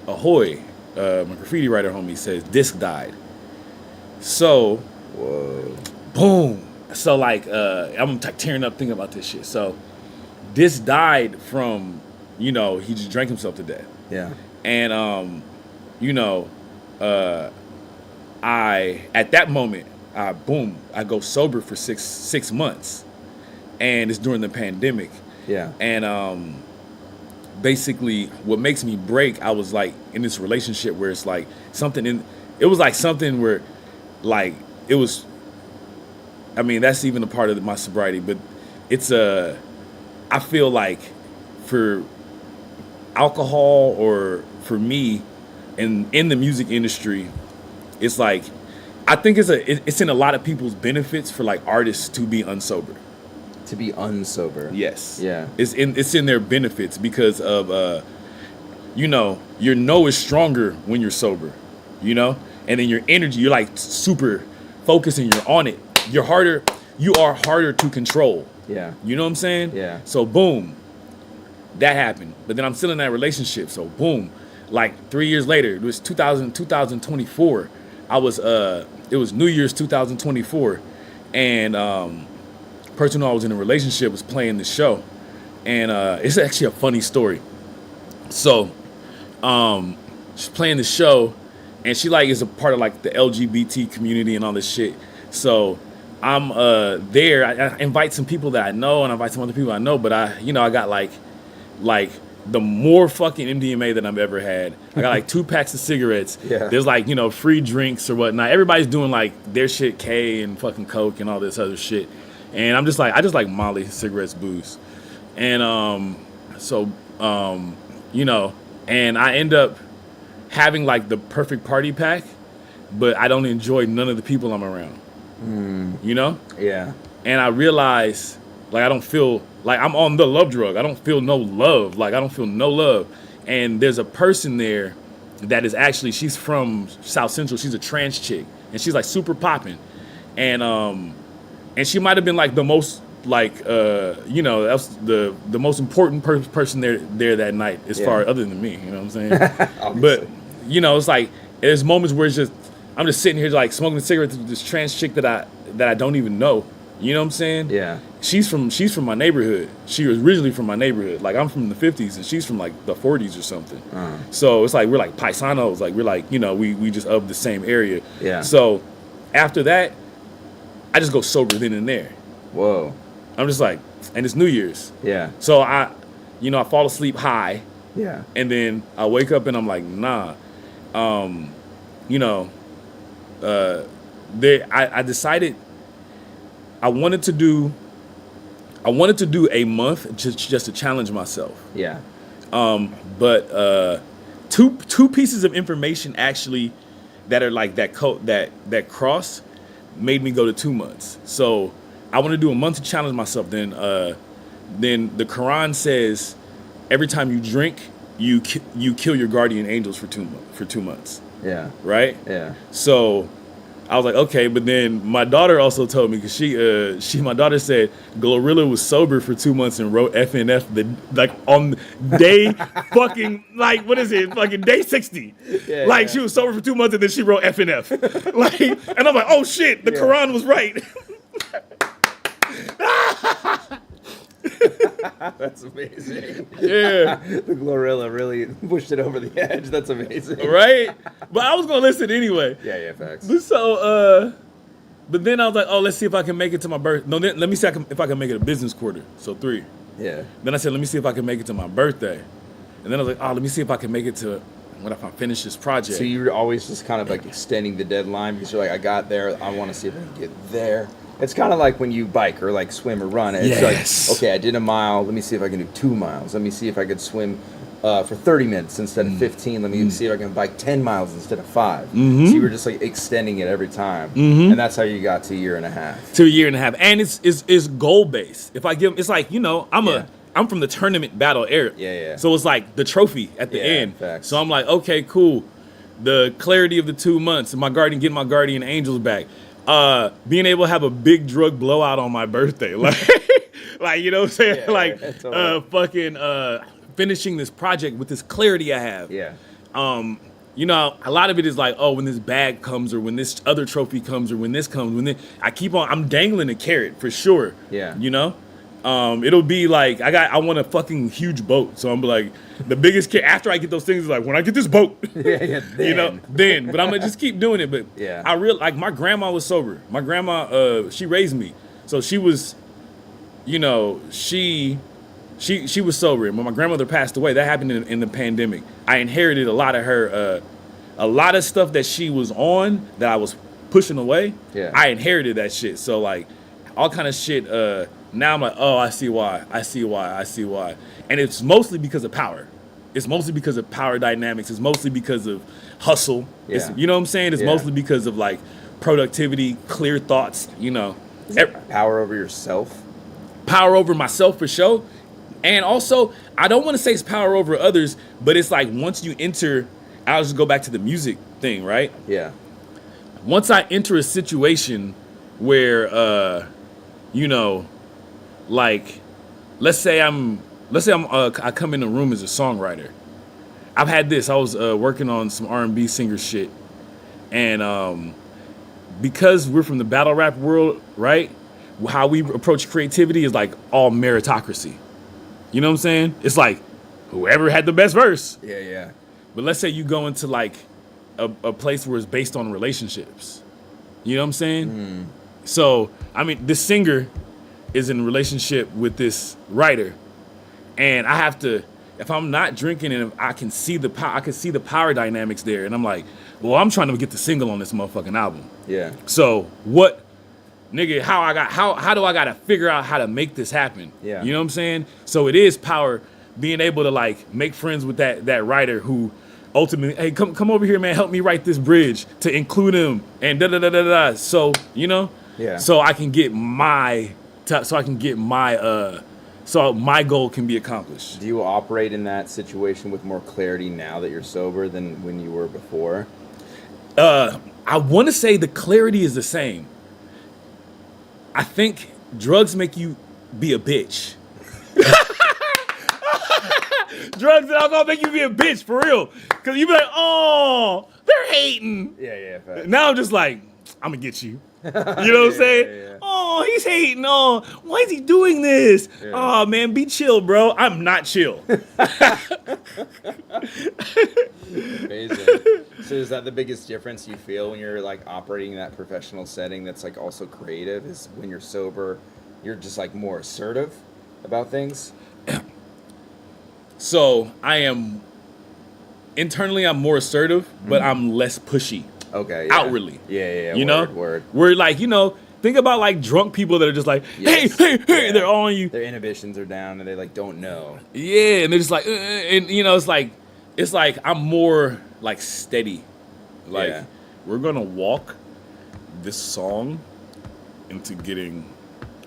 Ahoy, my graffiti writer homie, says Disc died. So, whoa, boom. So like, I'm tearing up thinking about this shit. So, Disc died from, he just drank himself to death. Yeah. And I at that moment, I go sober for six months. And it's during the pandemic. Yeah. And basically what makes me break, I was like in this relationship where it's like it was like something where like it was, I mean, that's even a part of my sobriety, but it's I feel like for alcohol or for me in the music industry, it's like, I think it's in a lot of people's benefits for like artists to be unsober. To be unsober. Yes. Yeah. It's in their benefits because of your no is stronger when you're sober, and then your energy, you're like super focused and you're on it. You are harder to control. Yeah. You know what I'm saying? Yeah. So boom, that happened. But then I'm still in that relationship. So boom, like 3 years later, it was 2024. It was New Year's 2024, and person who I was in a relationship was playing the show, and it's actually a funny story. So, she's playing the show, and she like is a part of like the LGBT community and all this shit. So I'm there. I invite some people that I know, and I invite some other people I know. But I got like the more fucking MDMA than I've ever had. I got like 2 packs of cigarettes. Yeah. There's like free drinks or whatnot. Everybody's doing like their shit, K and fucking Coke and all this other shit. And I'm just like, I just like Molly, cigarettes, booze. And and I end up having like the perfect party pack, but I don't enjoy none of the people I'm around. Yeah. And I realize like I don't feel like I'm on the love drug. I don't feel no love. Like I don't feel no love. And there's a person there that is actually, she's from South Central. She's a trans chick, and she's like super popping. And she might have been like the most like that's the most important person there that night as far other than me, you know what I'm saying? But it's like there's moments where it's just I'm just sitting here like smoking a cigarette with this trans chick that I don't even know. You know what I'm saying? Yeah. She's from my neighborhood. She was originally from my neighborhood. Like I'm from the 50s and she's from like the 40s or something. So it's like we're like paisanos. Like we're like we just of the same area. Yeah. So after that, I just go sober then and there. Whoa. I'm just like, and it's New Year's. Yeah. So I fall asleep high. Yeah. And then I wake up and I'm like, nah. I decided I wanted to do a month just to challenge myself. Yeah. But two pieces of information actually that are like that cross made me go to 2 months. So I want to do a month to challenge myself. Then the Quran says every time you drink, you kill your guardian angels for 2 months. Yeah. Right? Yeah. So I was like, okay, but then my daughter also told me, because my daughter said Glorilla was sober for 2 months and wrote FNF on day fucking, like, what is it, fucking day 60. Yeah, like, yeah. she was sober for 2 months and then she wrote FNF. like, and I'm like, oh shit, the Quran was right. That's amazing. Yeah. The Glorilla really pushed it over the edge. That's amazing. Right? But I was going to listen anyway. Yeah, facts. So, but then I was like, oh, let's see if I can make it to my birthday. No, let me see if I can make it a business quarter. So 3. Yeah. Then I said, let me see if I can make it to my birthday. And then I was like, oh, let me see if I can make it to when I finish this project. So you were always just kind of like extending the deadline because you're like, I got there. I want to see if I can get there. It's kind of like when you bike or like swim or run. It's like, okay, I did a mile. Let me see if I can do 2 miles. Let me see if I could swim for 30 minutes instead of 15. Let me see if I can bike 10 miles instead of 5. So you were just like extending it every time. And that's how you got to a year and a half. To a year and a half. And it's goal based. If I give, it's like, I'm from the tournament battle era. Yeah. So it's like the trophy at the end. Facts. So I'm like, okay, cool. The clarity of the 2 months and getting my guardian angels back. Being able to have a big drug blowout on my birthday. Like, you know what I'm saying? Finishing this project with this clarity I have. Yeah. A lot of it is like, oh, when this bag comes or when this other trophy comes or when this comes, I'm dangling a carrot for sure. Yeah. It'll be like, I want a fucking huge boat. So I'm like, the biggest after I get those things is like, when I get this boat, then. But I'm gonna just keep doing it. But yeah. I like my grandma was sober. My grandma, she raised me. So she was, she was sober. And when my grandmother passed away, that happened in the pandemic. I inherited a lot of her, a lot of stuff that she was on that I was pushing away. Yeah. I inherited that shit. So like all kind of shit, now I'm like, oh, I see why. And it's mostly because of power. It's mostly because of power dynamics. It's mostly because of hustle. Yeah. You know what I'm saying? It's mostly because of like productivity, clear thoughts, Power over yourself? Power over myself for sure. And also, I don't want to say it's power over others, but it's like once you enter, I'll just go back to the music thing, right? Yeah. Once I enter a situation where, like, let's say I come in the room as a songwriter. I've had this. I was working on some R&B singer shit, and because we're from the battle rap world, right? How we approach creativity is like all meritocracy. You know what I'm saying? It's like whoever had the best verse. Yeah. But let's say you go into like a place where it's based on relationships. You know what I'm saying? So I mean, this singer is in a relationship with this writer, and I have to, if I'm not drinking and I can see the power dynamics there, and I'm like, well, I'm trying to get the single on this motherfucking album. Yeah. So what, nigga? How do I gotta figure out how to make this happen? Yeah. You know what I'm saying? So it is power, being able to like make friends with that writer who ultimately, hey, come over here, man, help me write this bridge to include him and da da da da da. So Yeah. So I can get so my goal can be accomplished. Do you operate in that situation with more clarity now that you're sober than when you were before? I want to say the clarity is the same. I think drugs make you be a bitch. Drugs and alcohol make you be a bitch, for real. Because you be like, oh, they're hating. Yeah. Fact. Now I'm just like, I'm going to get you. You know what I'm saying? Yeah. Oh, he's hating. Oh, why is he doing this? Yeah. Oh, man, be chill, bro. I'm not chill. Amazing. So is that the biggest difference you feel when you're like operating in that professional setting that's like also creative, is when you're sober, you're just like more assertive about things? So internally I'm more assertive, but I'm less pushy. Okay. Yeah. Outwardly. Yeah. Word. We're like, think about like drunk people that are just like, Yes. hey, Yeah. they're all on you. Their inhibitions are down and they like don't know. Yeah, and they're just like, and it's like I'm more like steady. Like, we're gonna walk this song into getting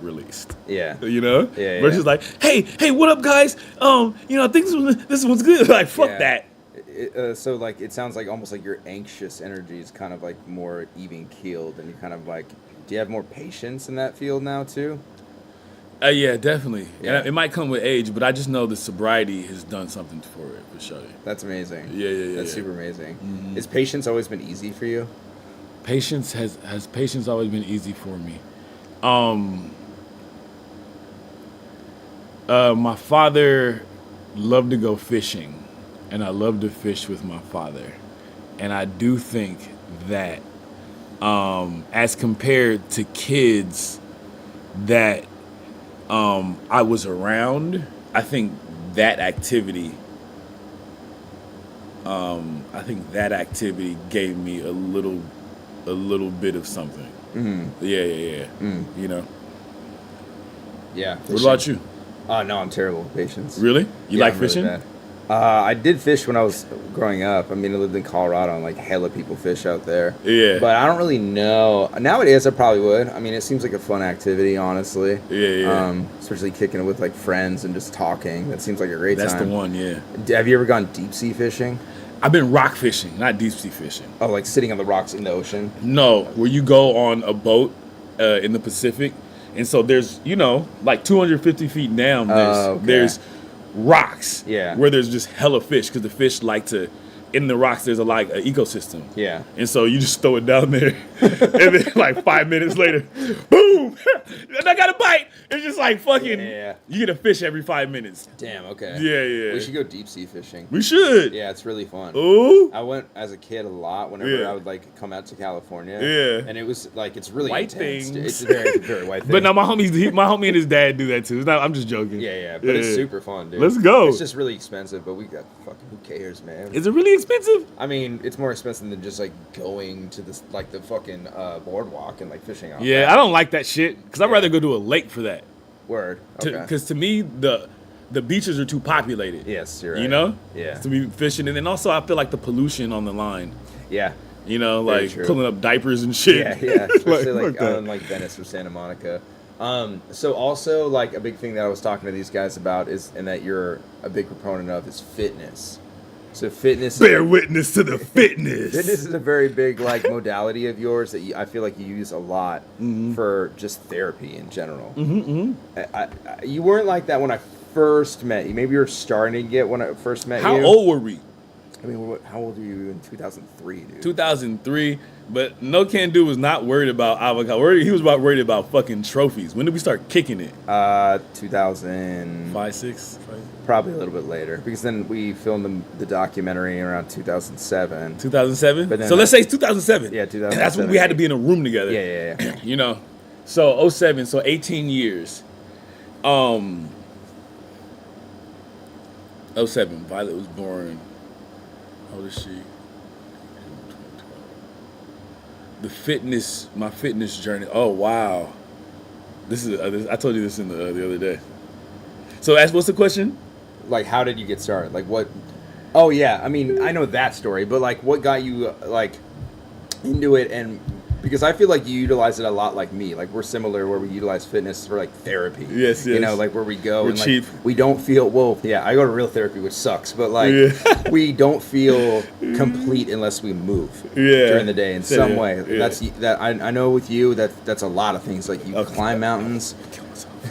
released. Yeah. You know? Yeah, Versus like, hey, what up, guys? I think this one's good. Like, fuck Yeah. that. So like it sounds like almost like your anxious energy is kind of like more even keeled, and you kind of like, do you have more patience in that field now too? Yeah, definitely. Yeah. And it might come with age, but I just know the sobriety has done something for it, for sure. That's amazing. Yeah. That's super amazing. Has patience always been easy for you? Patience has patience always been easy for me. My father loved to go fishing, and I love to fish with my father. And I do think that as compared to kids that I was around, I think that activity gave me a little bit of something. Yeah. You know. Yeah. What about you? No, I'm terrible with patience. Really? You like I'm really fishing? bad. I did fish when I was growing up. I mean, I lived in Colorado, and like hella people fish out there. Yeah. But I don't really know. Nowadays, I probably would. I mean, it seems like a fun activity, honestly. Yeah. Especially kicking it with like friends and just talking. That seems like a great That's time. the one, yeah. Have you ever gone deep sea fishing? I've been rock fishing, not deep sea fishing. Oh, like sitting on the rocks in the ocean? No, where you go on a boat in the Pacific, and so there's, like 250 feet down, there's rocks, where there's just hella fish, because the fish like to, in the rocks there's an ecosystem. Yeah. And so you just throw it down there, and then like 5 minutes later, boom, and I got a bite. It's just like fucking, you get a fish every 5 minutes. Damn, okay. Yeah. We should go deep sea fishing. We should. Yeah, it's really fun. Ooh. I went as a kid a lot whenever I would like come out to California. Yeah. And it was like, it's really White intense. things. It's a very, very white thing. But no, my homie and his dad do that too. It's not, I'm just joking. Yeah, but it's super fun, dude. Let's go. It's just really expensive, but we got fucking, who cares, man? Is it really expensive? I mean, it's more expensive than just like going to this, like the fucking boardwalk and like fishing off. Yeah, that. I don't like that shit, because I'd rather go to a lake for that. Word. Okay. Because to me, the beaches are too populated. Yes, you're right. You know? Yeah. To be fishing. And then also I feel like the pollution on the line. Yeah. You know, Very like true. pulling up diapers and shit. Yeah. Especially like fuck that. on like Venice or Santa Monica. So also like a big thing that I was talking to these guys about is, and that you're a big proponent of, is fitness. So fitness. Bear witness to the fitness. Fitness is a very big like modality of yours that I feel like you use a lot for just therapy in general. You weren't like that when I first met you. Maybe you were starting to get when I first met you. How old were we? I mean, how old were you in 2003, dude? 2003. But No Can Do was not worried about avocado. He was worried about fucking trophies. When did we start kicking it? 2000. 5, 6? Probably a little bit later, because then we filmed the documentary around 2007. 2007? But then So let's say it's 2007. Yeah, 2007. That's when we had to be in a room together. Yeah. You know? So 07, so 18 years. 07, Violet was born. How old is she? My fitness journey. Oh, wow. This is, I told you this in the other day. So what's the question? Like, how did you get started? Like, what? Oh, yeah. I mean, I know that story, but like, what got you like into it? And because I feel like you utilize it a lot, like me. Like, we're similar, where we utilize fitness for like therapy. Yes. You know, like where we go We're and cheap. like we don't feel. Well, yeah, I go to real therapy, which sucks, but like we don't feel complete unless we move during the day in some way. Yeah. That's that. I know with you that's a lot of things. Like you climb mountains.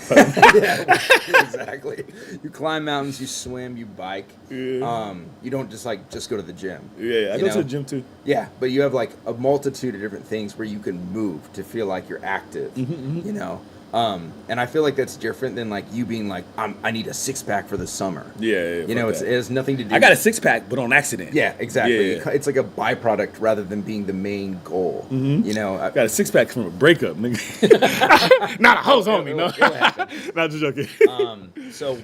Yeah, exactly. You climb mountains, you swim, you bike. Yeah. You don't just go to the gym. Yeah, I go to the gym too. Yeah, but you have like a multitude of different things where you can move to feel like you're active. You know, and I feel like that's different than like you being like, I need a 6-pack for the summer. Yeah. You know, it has nothing to do. I got a 6-pack, but on accident. Yeah, exactly. Yeah. It's like a byproduct rather than being the main goal. You know, I got a 6-pack from a breakup, nigga. Not a hoes on me, no. Not just joking.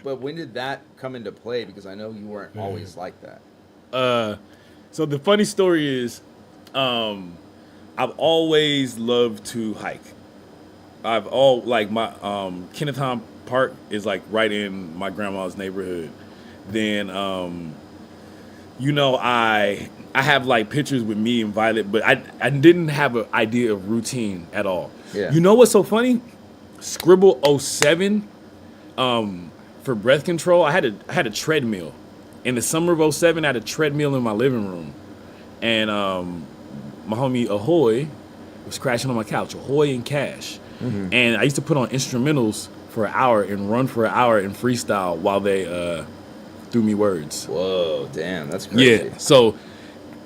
But when did that come into play? Because I know you weren't always like that. So the funny story is, I've always loved to hike. My Kenneth Hahn Park is like right in my grandma's neighborhood. Then, I have like pictures with me and Violet, but I didn't have an idea of routine at all. Yeah. You know what's so funny? Scribble '07, for breath control. I had a treadmill. In the summer of '07, I had a treadmill in my living room. And my homie Ahoy was crashing on my couch. Ahoy and Cash. Mm-hmm. And I used to put on instrumentals for an hour and run for an hour and freestyle while they threw me words. Whoa, damn, that's crazy. Yeah, so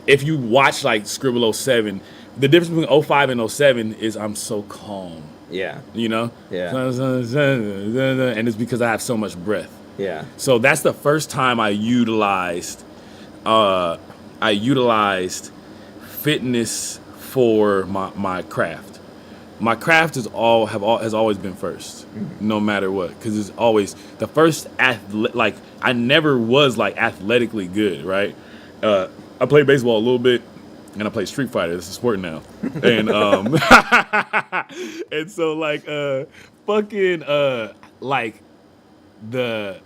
if you watch like Scribble '07, the difference between '05 and '07 is I'm so calm. Yeah. You know? Yeah. And it's because I have so much breath. Yeah. So that's the first time I utilized fitness for my craft. My craft has always been first, no matter what, because it's always the first like I never was like athletically good, right? I played baseball a little bit, and I play Street Fighter. It's a sport now, and and so like like the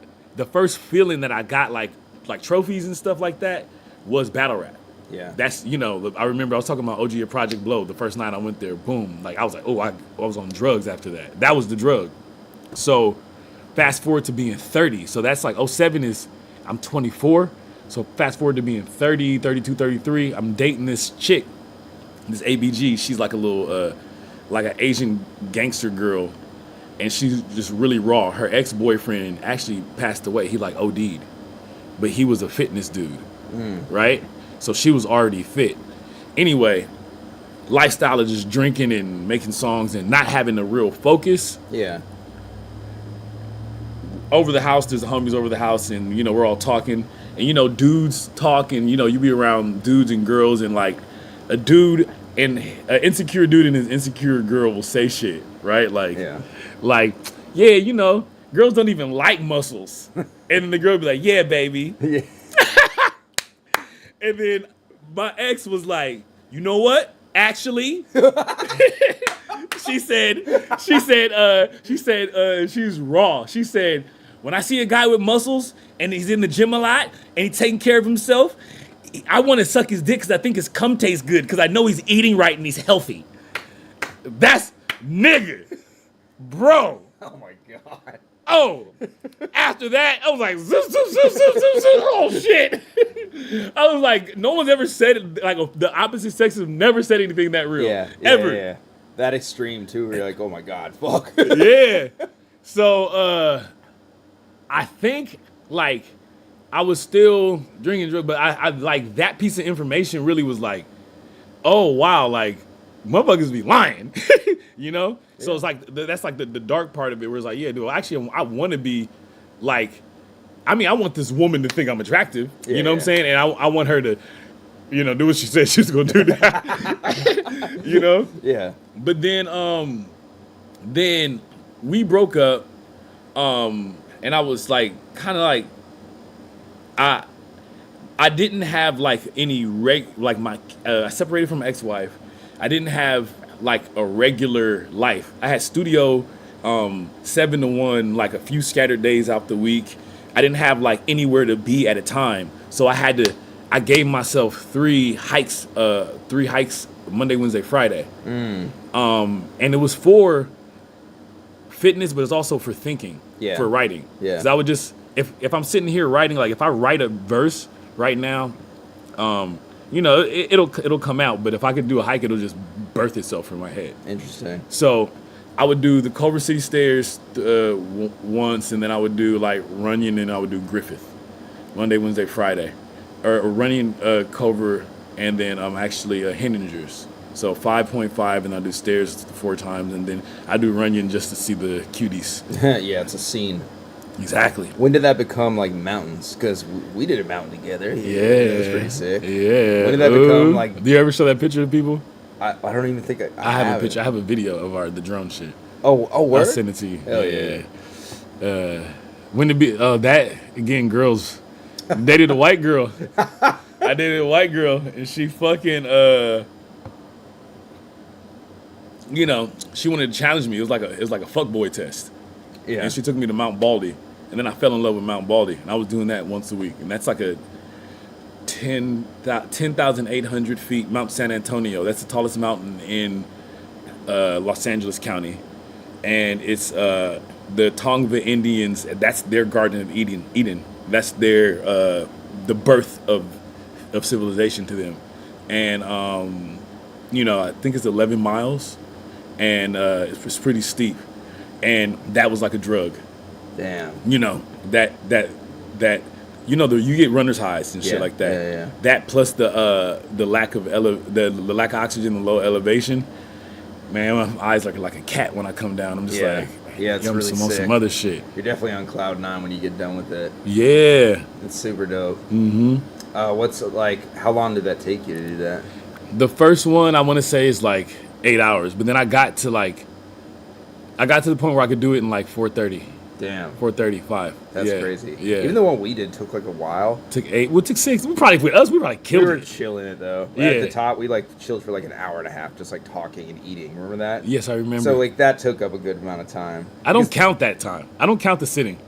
first feeling that I got like trophies and stuff like that was battle rap. Yeah. That's, I remember I was talking about OG at Project Blow the first night I went there. Boom. Like I was like, I was on drugs after that. That was the drug. So fast forward to being 30. So that's like '07 is I'm 24. So fast forward to being 30, 32, 33. I'm dating this chick, this ABG. She's like a little like an Asian gangster girl. And she's just really raw. Her ex-boyfriend actually passed away. He like OD'd. But he was a fitness dude. Right? So she was already fit. Anyway, lifestyle of just drinking and making songs and not having a real focus. Yeah. Over the house, there's the homies over the house, and we're all talking. And dudes talk, and you be around dudes and girls, and like a dude and an insecure dude and his insecure girl will say shit, right? Like, girls don't even like muscles. And then the girl be like, yeah, baby. Yeah. And then my ex was like, you know what? Actually, she's raw. She said, when I see a guy with muscles and he's in the gym a lot and he's taking care of himself, I want to suck his dick because I think his cum tastes good because I know he's eating right and he's healthy. That's nigga. Bro. Oh my God. Oh, after that, I was like, oh shit. I was like, no one's ever said it, like the opposite sex has never said anything that real. Ever. Yeah. That extreme too, where you're like, oh my God, fuck. Yeah. So I think like I was still drinking drugs, but I like that piece of information really was like, oh wow, like motherfuckers be lying. Yeah. So it's like that's like the dark part of it, where it's like, yeah, dude, actually I want to be like, I want this woman to think I'm attractive. You know what I'm saying? And I want her to, do what she said she was gonna do that. Yeah. But then we broke up, and I was like kind of like I didn't have like any I separated from my ex-wife. I didn't have like a regular life. I had studio 7 to 1, like a few scattered days out the week. I didn't have like anywhere to be at a time. So I gave myself 3 hikes Monday, Wednesday, Friday. And it was for fitness, but it's also for thinking, for writing. Yeah. Because I would just, if I'm sitting here writing, like if I write a verse right now, it'll come out, but if I could do a hike, it'll just birth itself in my head. Interesting. So I would do the Culver City Stairs once, and then I would do like Runyon, and I would do Griffith Monday, Wednesday, Friday, or Runyon, Culver, and then actually Henninger's. So 5.5, and I do stairs 4 times, and then I do Runyon just to see the cuties. Yeah, it's a scene. Exactly. When did that become like mountains? Because we did a mountain together. Yeah. It was pretty sick. Yeah. When did that become like... Do you ever show that picture to people? I don't even think I have a picture. I have a video of the drone shit. Oh, word? I'll send it to you. Hell yeah. When did be... that, again, girls... dated a white girl. I dated a white girl, and she fucking... she wanted to challenge me. It was like a fuckboy test. Yeah. And she took me to Mount Baldy, and then I fell in love with Mount Baldy, and I was doing that once a week, and that's like a 10,800 feet Mount San Antonio. That's the tallest mountain in Los Angeles County, and it's the Tongva Indians. That's their Garden of Eden. That's their the birth of civilization to them, and I think it's 11 miles, and it's pretty steep, and that was like a drug. Damn. That you get runner's highs and shit like that. Yeah. That plus the lack of the lack of oxygen, the low elevation. Man, my eyes like a cat when I come down. I'm just like, it's I'm really sick. some other shit. You're definitely on cloud 9 when you get done with it. Yeah. It's super dope. Mm-hmm. What's like? How long did that take you to do that? The first one I want to say is like 8 hours, but then I got to the point where I could do it in like 4:30. Damn. 4:35. That's crazy. Yeah. Even the one we did took like a while. Took 8. Well, it took 6. We probably killed We were it. chilling it though. Yeah. At the top, we like chilled for like an hour and a half, just like talking and eating. Remember that? Yes, I remember. So like that took up a good amount of time. I don't count that time. I don't count the sitting.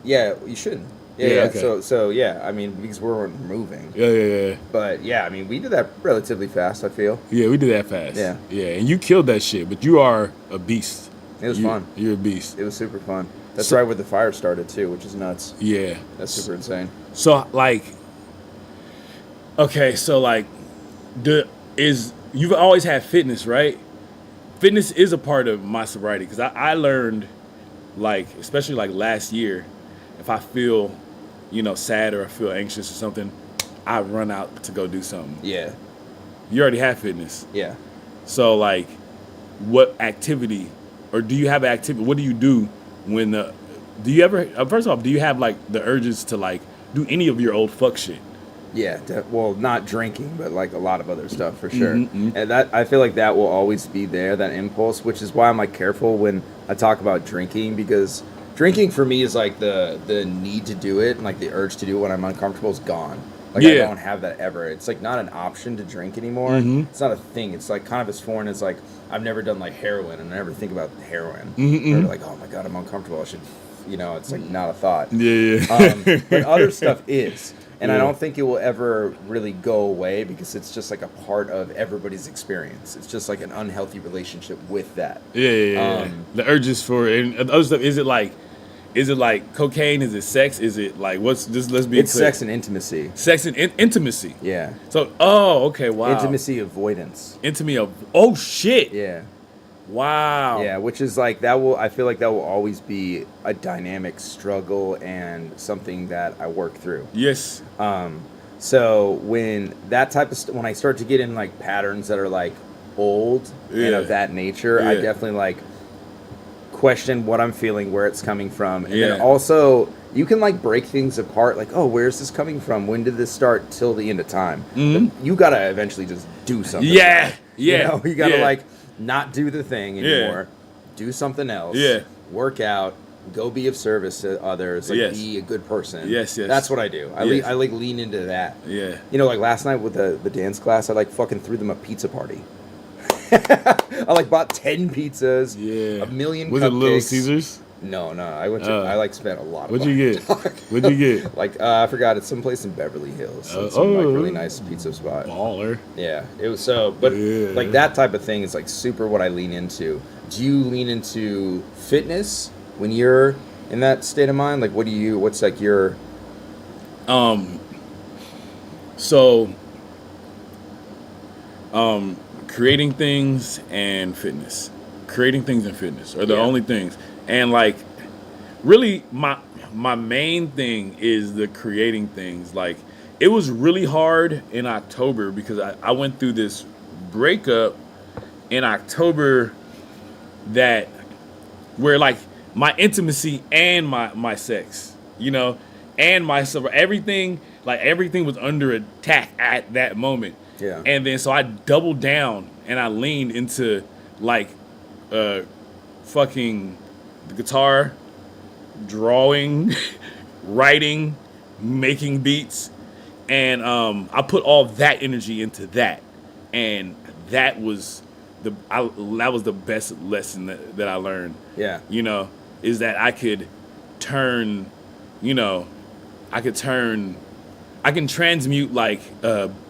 Yeah, you shouldn't. Yeah. Okay. So yeah, I mean, because we weren't moving. Yeah. But yeah, I mean, we did that relatively fast, I feel. Yeah, we did that fast. Yeah. Yeah, and you killed that shit, but you are a beast. It was fun. You're a beast. It was super fun. That's right where the fire started too, which is nuts. Yeah. That's super insane. So like, okay, so like, you've always had fitness, right? Fitness is a part of my sobriety because I learned, like, especially like last year, if I feel, sad or I feel anxious or something, I run out to go do something. Yeah. You already have fitness. Yeah. So like, what activity, or do you have an activity? What do you do when do you ever, first off, do you have like the urges to like do any of your old fuck shit? Yeah, well, not drinking, but like a lot of other stuff for sure. Mm-hmm. And that I feel like that will always be there, that impulse, which is why I'm like careful when I talk about drinking, because drinking for me is like the need to do it and like the urge to do it when I'm uncomfortable is gone. Like I don't have that ever. It's like not an option to drink anymore. Mm-hmm. It's not a thing. It's like kind of as foreign as like I've never done like heroin and I never think about heroin. Or like, oh my God, I'm uncomfortable. I should, it's like not a thought. Yeah. But other stuff is. And I Yeah. don't think it will ever really go away because it's just like a part of everybody's experience. It's just like an unhealthy relationship with that. Yeah. The urges for and other stuff. Is it like cocaine? Is it sex? Is it like let's be It's clear. sex and intimacy. Sex and intimacy. Yeah. So, okay, wow. Intimacy avoidance. Intimacy of, oh shit. Yeah. Wow. Yeah, which is like I feel like that will always be a dynamic struggle and something that I work through. Yes. So when that type of when I start to get in like patterns that are like old and of that nature, I definitely like question what I'm feeling, where it's coming from, and then also you can like break things apart. Like, oh, where's this coming from? When did this start? Till the end of time. But you gotta eventually just do something. Yeah. You gotta like not do the thing anymore. Do something else. Yeah. Work out. Go be of service to others. Like be a good person. Yes. That's what I do. I like lean into that. Yeah. Like last night with the dance class, I like fucking threw them a pizza party. I like bought 10 pizzas. Yeah. A million. Was cupcakes. it Little Caesars? No. I went to. I like spent a lot. Of What'd you get? What'd you get? Like I forgot. It's someplace in Beverly Hills. So it's some like really nice pizza spot. Baller. Yeah, it was so. But like that type of thing is like super what I lean into. Do you lean into fitness when you're in that state of mind? Like, what's like your? So. Creating things and fitness. Creating things and fitness are the only things. And like, really, my main thing is the creating things. Like, it was really hard in October because I went through this breakup in October where like my intimacy and my sex, and my everything was under attack at that moment. Yeah. And then so I doubled down and I leaned into like fucking the guitar, drawing, writing, making beats, and I put all that energy into that, and that was the best lesson that I learned. Yeah. Is that I could turn, I can transmute like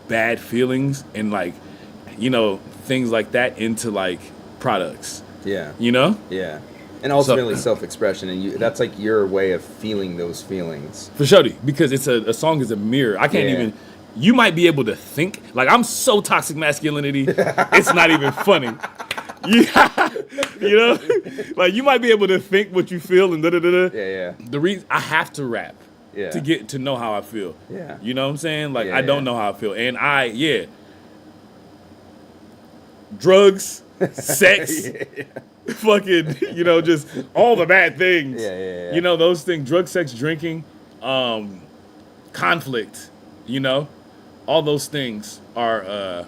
bad feelings and like, things like that into like products. Yeah. Yeah. And ultimately self-expression, and that's like your way of feeling those feelings. For sure, because it's a song is a mirror. I can't even. You might be able to think like I'm so toxic masculinity. It's not even funny. Yeah, you know, like you might be able to think what you feel and da da da. Yeah. The reason I have to rap to get to know how I feel. Yeah. You know what I'm saying? Like I don't know how I feel, and drugs, sex. Fucking, you know, just all the bad things. Yeah. You know, those things, drug, sex, drinking, conflict, you know, all those things are,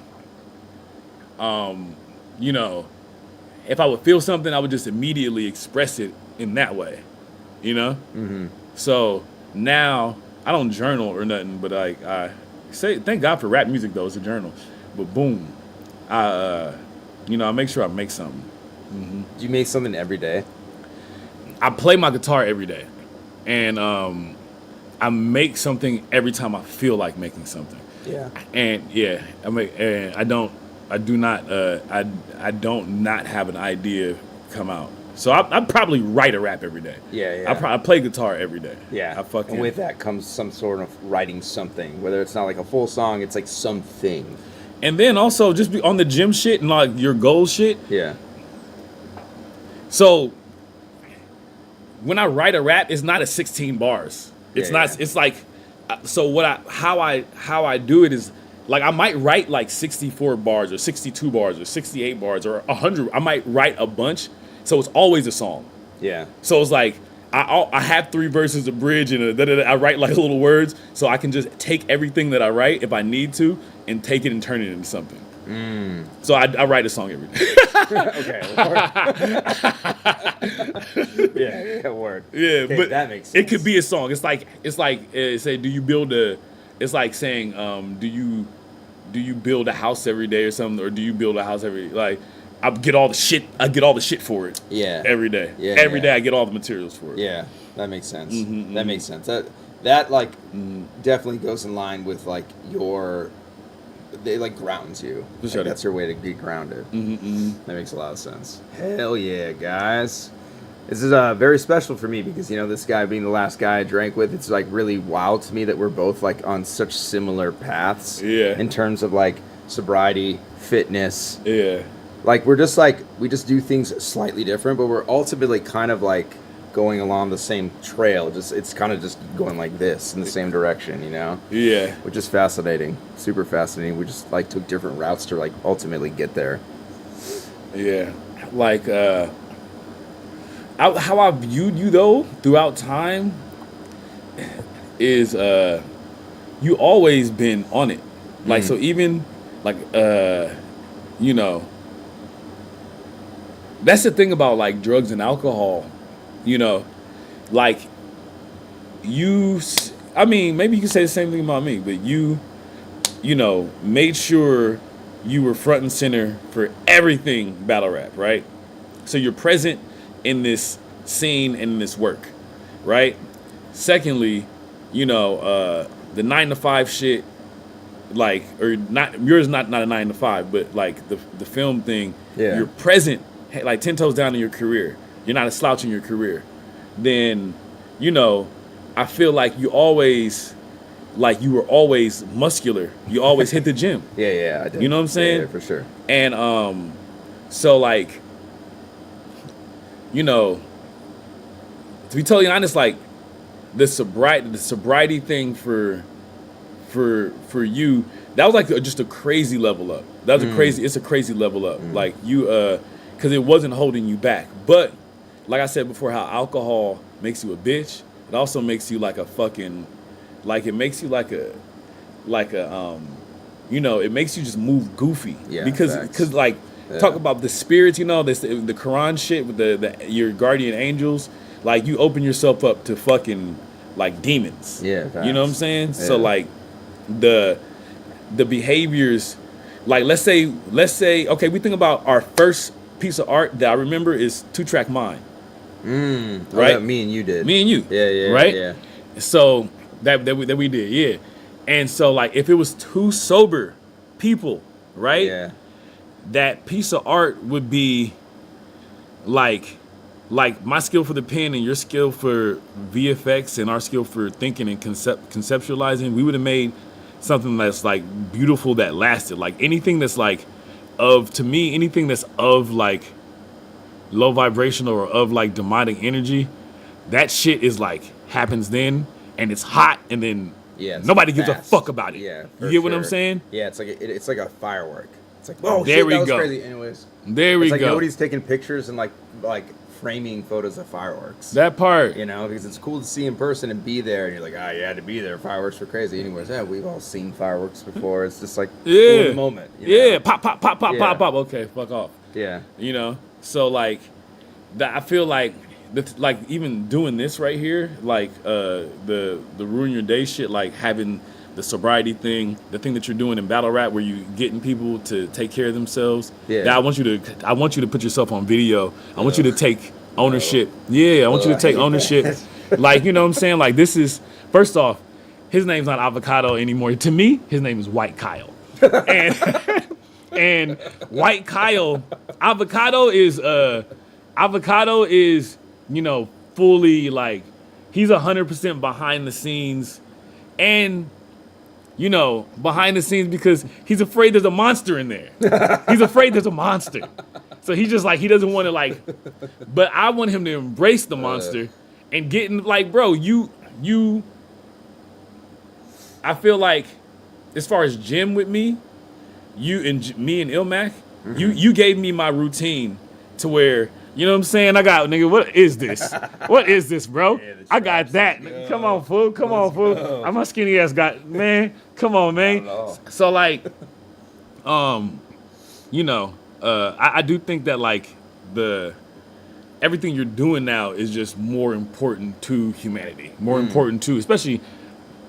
you know, if I would feel something, I would just immediately express it in that way, you know? Mm-hmm. So now I don't journal or nothing, but I say, thank God for rap music though, it's a journal. But boom, I make sure I make something. Mm-hmm. Do you make something every day? I play my guitar every day, and I make something every time I feel like making something. Yeah. And I do not have an idea come out. So I probably write a rap every day. Yeah. I play guitar every day. Yeah. And with that comes some sort of writing something, whether it's not like a full song, it's like something. And then also just be on the gym shit and like your goal shit. Yeah. So when I write a rap, it's not a 16 bars. It's not. Yeah. It's like, so how I do it is like I might write like 64 bars or 62 bars or 68 bars or 100. I might write a bunch, so it's always a song. Yeah. So it's like I have 3 verses, a bridge, and I write like little words, so I can just take everything that I write if I need to and take it and turn it into something. So I write a song every day. Okay. Yeah, word. Yeah, okay, but that makes sense. It could be a song. It's like say, do you build a? It's like saying, do you build a house every day or something, or do you build a house every like? I get all the shit for it. Yeah. Every day. Yeah. Every day I get all the materials for it. Yeah, that makes sense. Mm-hmm, that makes sense. That like definitely goes in line with like they like grounds you. Like, that's your way to get grounded. Mm-hmm. That makes a lot of sense. Hell yeah, guys. This is very special for me because, you know, this guy being the last guy I drank with, it's like really wild to me that we're both like on such similar paths. Yeah. In terms of like sobriety, fitness. Yeah. Like we just do things slightly different, but we're ultimately kind of like going along the same trail. It's kind of just going like this in the same direction, you know? Yeah. Which is fascinating. Super fascinating. We just like took different routes to like ultimately get there. Yeah. Like how I viewed you though throughout time is you always been on it. Like so even like you know, that's the thing about like drugs and alcohol. You know, like I mean, maybe you can say the same thing about me, but you know, made sure you were front and center for everything battle rap, right? So you're present in this scene and in this work, right? Secondly, you know, the 9 to 5 shit, like, or not, yours not a 9 to 5, but like the film thing, you're present, like 10 toes down in your career. You're not a slouch in your career. Then, you know, I feel like you were always muscular. You always hit the gym. Yeah, I did. You know what I'm saying? Yeah, for sure. And so like, you know, to be totally honest, like the sobriety thing for you, that was like just a crazy level up. That was it's a crazy level up. Like you, because it wasn't holding you back. But like I said before, how alcohol makes you a bitch, it also makes you like a fucking, like it makes you like a you know, it makes you just move goofy. Yeah, because like talk about the spirits, you know, the Quran shit with your guardian angels. Like you open yourself up to fucking like demons. Yeah, facts. You know what I'm saying? Yeah. So like the behaviors, like let's say okay, we think about our first piece of art that I remember is 2-Track Mind. Right? Oh, me and you did. Me and you. Yeah. Right? Yeah. So that we did, yeah. And so like if it was 2 sober people, right? Yeah. That piece of art would be like like my skill for the pen and your skill for VFX and our skill for thinking and conceptualizing, we would have made something that's like beautiful that lasted. Like anything that's like to me, anything that's of like low vibrational or of like demonic energy, that shit is like happens then and it's hot and then nobody gives a fuck about it. Yeah, you get what I'm saying? Yeah, it's like a firework. It's like, oh there shit, we that was go. crazy. Anyways, there we it's like go. Nobody's taking pictures and like framing photos of fireworks. That part, you know, because it's cool to see in person and be there, and you're like, ah, you had to be there. Fireworks were crazy. Anyways, yeah, we've all seen fireworks before. It's just like cool in the moment. You know? Pop, pop, pop, pop, pop, pop. Okay, fuck off. Yeah, you know. So like, I feel like even doing this right here, like the ruin your day shit, like having the sobriety thing, the thing that you're doing in battle rap where you getting people to take care of themselves. Yeah. I want you to put yourself on video. I want you to take ownership. Yeah, I want you to take ownership. Like, you know what I'm saying? Like, this is, first off, his name's not Avocado anymore. To me, his name is White Kyle. And White Kyle, Avocado is, you know, fully like, he's 100% behind the scenes and, you know, behind the scenes because he's afraid there's a monster in there. He's afraid there's a monster. So he just like, he doesn't want to like, but I want him to embrace the monster and getting like, bro, I feel like as far as gym with me, you and me and Ilmac, you gave me my routine to where, you know what I'm saying? I got, nigga, what is this? What is this, bro? Yeah, I got that. Come on, fool. Come on, fool. I'm a skinny ass guy, man. Come on, man. So like, you know, I do think that like everything you're doing now is just more important to humanity, more important to, especially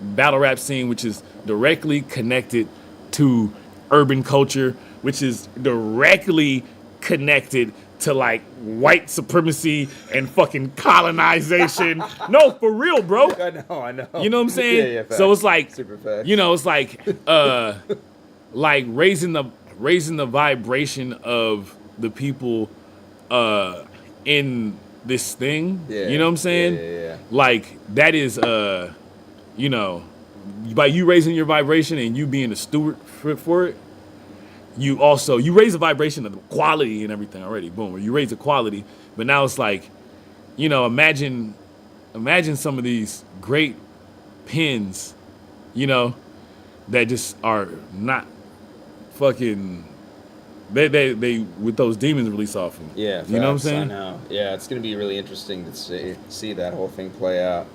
battle rap scene, which is directly connected to urban culture, which is directly connected to like white supremacy and fucking colonization. No, for real, bro. I know. You know what I'm saying? Yeah, so it's like, super facts. you know, it's like, like raising the vibration of the people, in this thing. Yeah. You know what I'm saying? Yeah. Like that is, you know, by you raising your vibration and you being a steward for it, you raise the vibration of the quality and everything already. Boom. You raise the quality, but now it's like, you know, imagine some of these great pens, you know, that just are not fucking, they with those demons release off them. Yeah. You know what I'm saying? I know. Yeah, it's going to be really interesting to see that whole thing play out.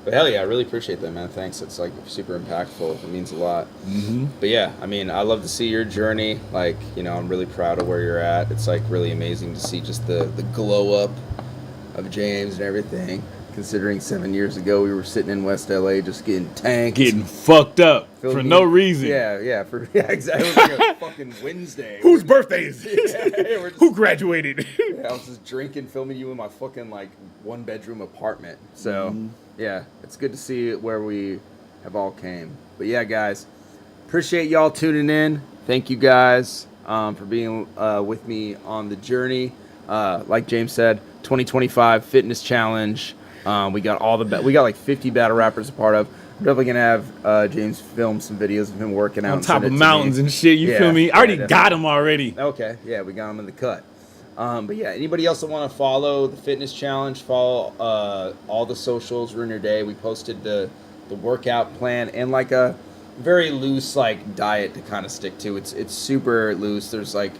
But hell yeah, I really appreciate that, man. Thanks. It's like super impactful. It means a lot. Mm-hmm. But yeah, I mean, I love to see your journey. Like, you know, I'm really proud of where you're at. It's like really amazing to see just the glow up of James and everything. Considering 7 years ago we were sitting in West LA just getting tanked, getting fucked up for no reason. Yeah, exactly. It was like a fucking Wednesday. Whose birthday is it? Who graduated? Yeah, I was just drinking, filming you in my fucking like 1-bedroom apartment. So yeah, it's good to see where we have all came. But yeah, guys, appreciate y'all tuning in. Thank you guys for being with me on the journey. Like James said, 2025 fitness challenge. We got we got like 50 battle rappers a part of. I'm definitely gonna have James film some videos of him working out on top of mountains and shit. You feel me? I already got him already. Okay, yeah, we got him in the cut. But yeah, anybody else that want to follow the fitness challenge, follow all the socials. Ruin Your Day. We posted the workout plan and like a very loose like diet to kind of stick to. It's super loose. There's like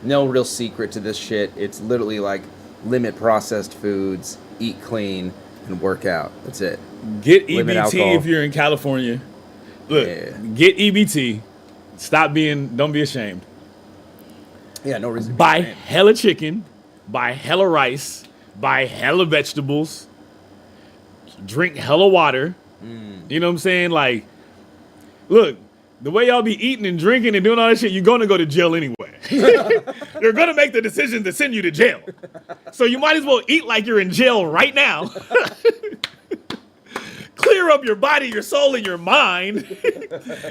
no real secret to this shit. It's literally like limit processed foods, eat clean, and work out. That's it. Get EBT if you're in California. Look, get EBT. Don't be ashamed. Yeah, no reason. Buy hella chicken, buy hella rice, buy hella vegetables, drink hella water. You know what I'm saying? Like, look, the way y'all be eating and drinking and doing all that shit, you're gonna go to jail anyway. You're gonna make the decision to send you to jail. So you might as well eat like you're in jail right now. Clear up your body, your soul, and your mind.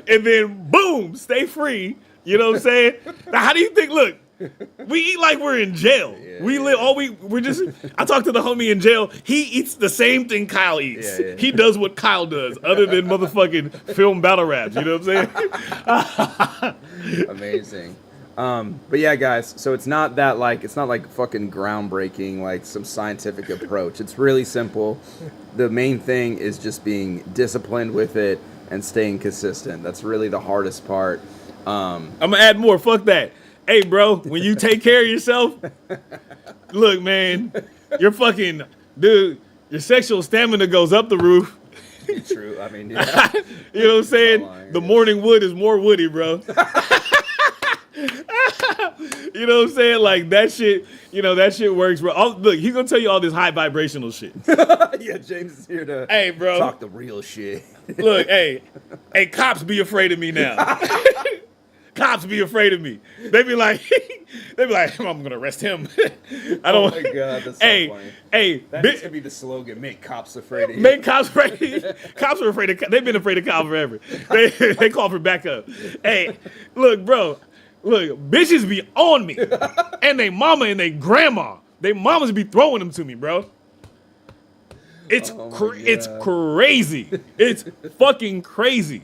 And then boom, stay free. You know what I'm saying? Now, how do you think, look, We eat like we're in jail. We live we're just. I talked to the homie in jail. He eats the same thing Kyle eats. He does what Kyle does, other than motherfucking film battle raps. You know what I'm saying? Amazing. But yeah, guys. So it's not like fucking groundbreaking, like some scientific approach. It's really simple. The main thing is just being disciplined with it and staying consistent. That's really the hardest part. I'm gonna add more. Fuck that. Hey, bro, when you take care of yourself, look, man, you're fucking, dude, your sexual stamina goes up the roof. True. I mean, yeah. You know what I'm saying? The morning wood is more woody, bro. You know what I'm saying? Like, that shit, that shit works, bro. Look, he's gonna tell you all this high vibrational shit. Yeah, James is here to bro, talk the real shit. Look, hey, cops be afraid of me now. Cops be afraid of me. They be like, I'm gonna arrest him. I don't. Oh my god, that's so funny. Hey, that needs to be the slogan. Make cops afraid of you. Make cops afraid. Cops are afraid of. They've been afraid of cops forever. They call for backup. Hey, look, bro. Look, bitches be on me, and they mama and they grandma. They mamas be throwing them to me, bro. It's it's crazy. It's fucking crazy.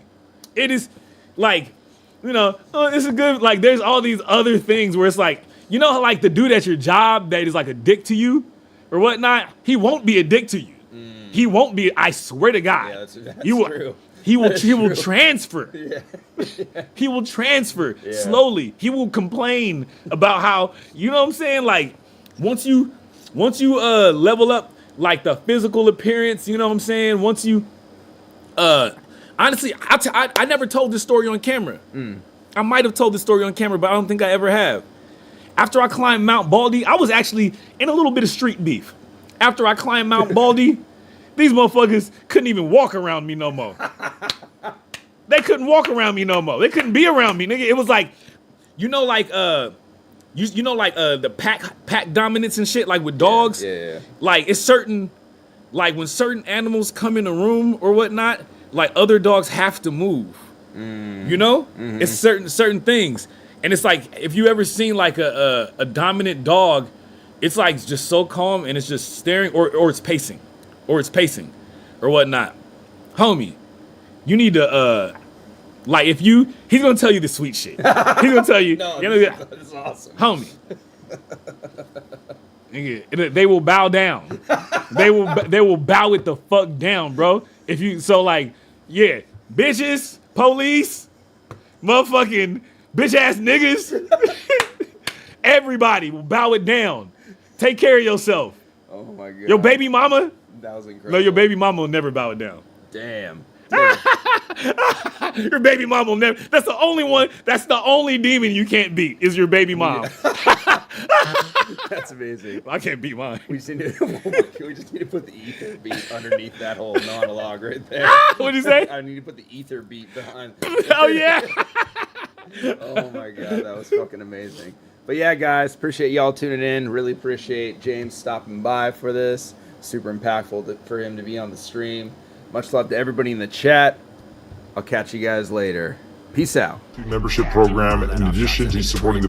It is like. This is good. Like, there's all these other things where it's like, how like the dude at your job that is like a dick to you or whatnot, he won't be a dick to you. He won't be. I swear to God, that's true. He will transfer. Yeah. He will transfer slowly. He will complain about how, you know what I'm saying? Like, once you level up like the physical appearance, you know what I'm saying? Once you honestly, I never told this story on camera. I might have told this story on camera, but I don't think I ever have. After I climbed Mount Baldy, I was actually in a little bit of street beef. After I climbed Mount Baldy, these motherfuckers couldn't even walk around me no more. They couldn't walk around me no more. They couldn't be around me, nigga. It was like, the pack dominance and shit, like with dogs. Yeah. Like, it's certain, like when certain animals come in a room or whatnot, like other dogs have to move, It's certain things. And it's like, if you ever seen like a dominant dog, it's like just so calm and it's just staring or it's pacing or whatnot. Homie, you need to, like he's going to tell you the sweet shit. He's going to tell you, that's awesome. Homie. They will bow down. They will bow it the fuck down, bro. Bitches, police, motherfucking bitch ass niggas, everybody will bow it down. Take care of yourself. Oh my god. Your baby mama? That was incredible. No, your baby mama will never bow it down. Damn. Your baby mama will never. That's the only one. That's the only demon you can't beat is your baby mom. That's amazing. I can't beat mine. We just need to put the ether beat underneath that whole monologue right there. What'd you say? I need to put the ether beat behind. Oh yeah. Oh my god, that was fucking amazing. But yeah, guys, appreciate y'all tuning in. Really appreciate James stopping by for this. Super impactful for him to be on the stream. Much love to everybody in the chat. I'll catch you guys later. Peace out. Membership program. In addition to supporting the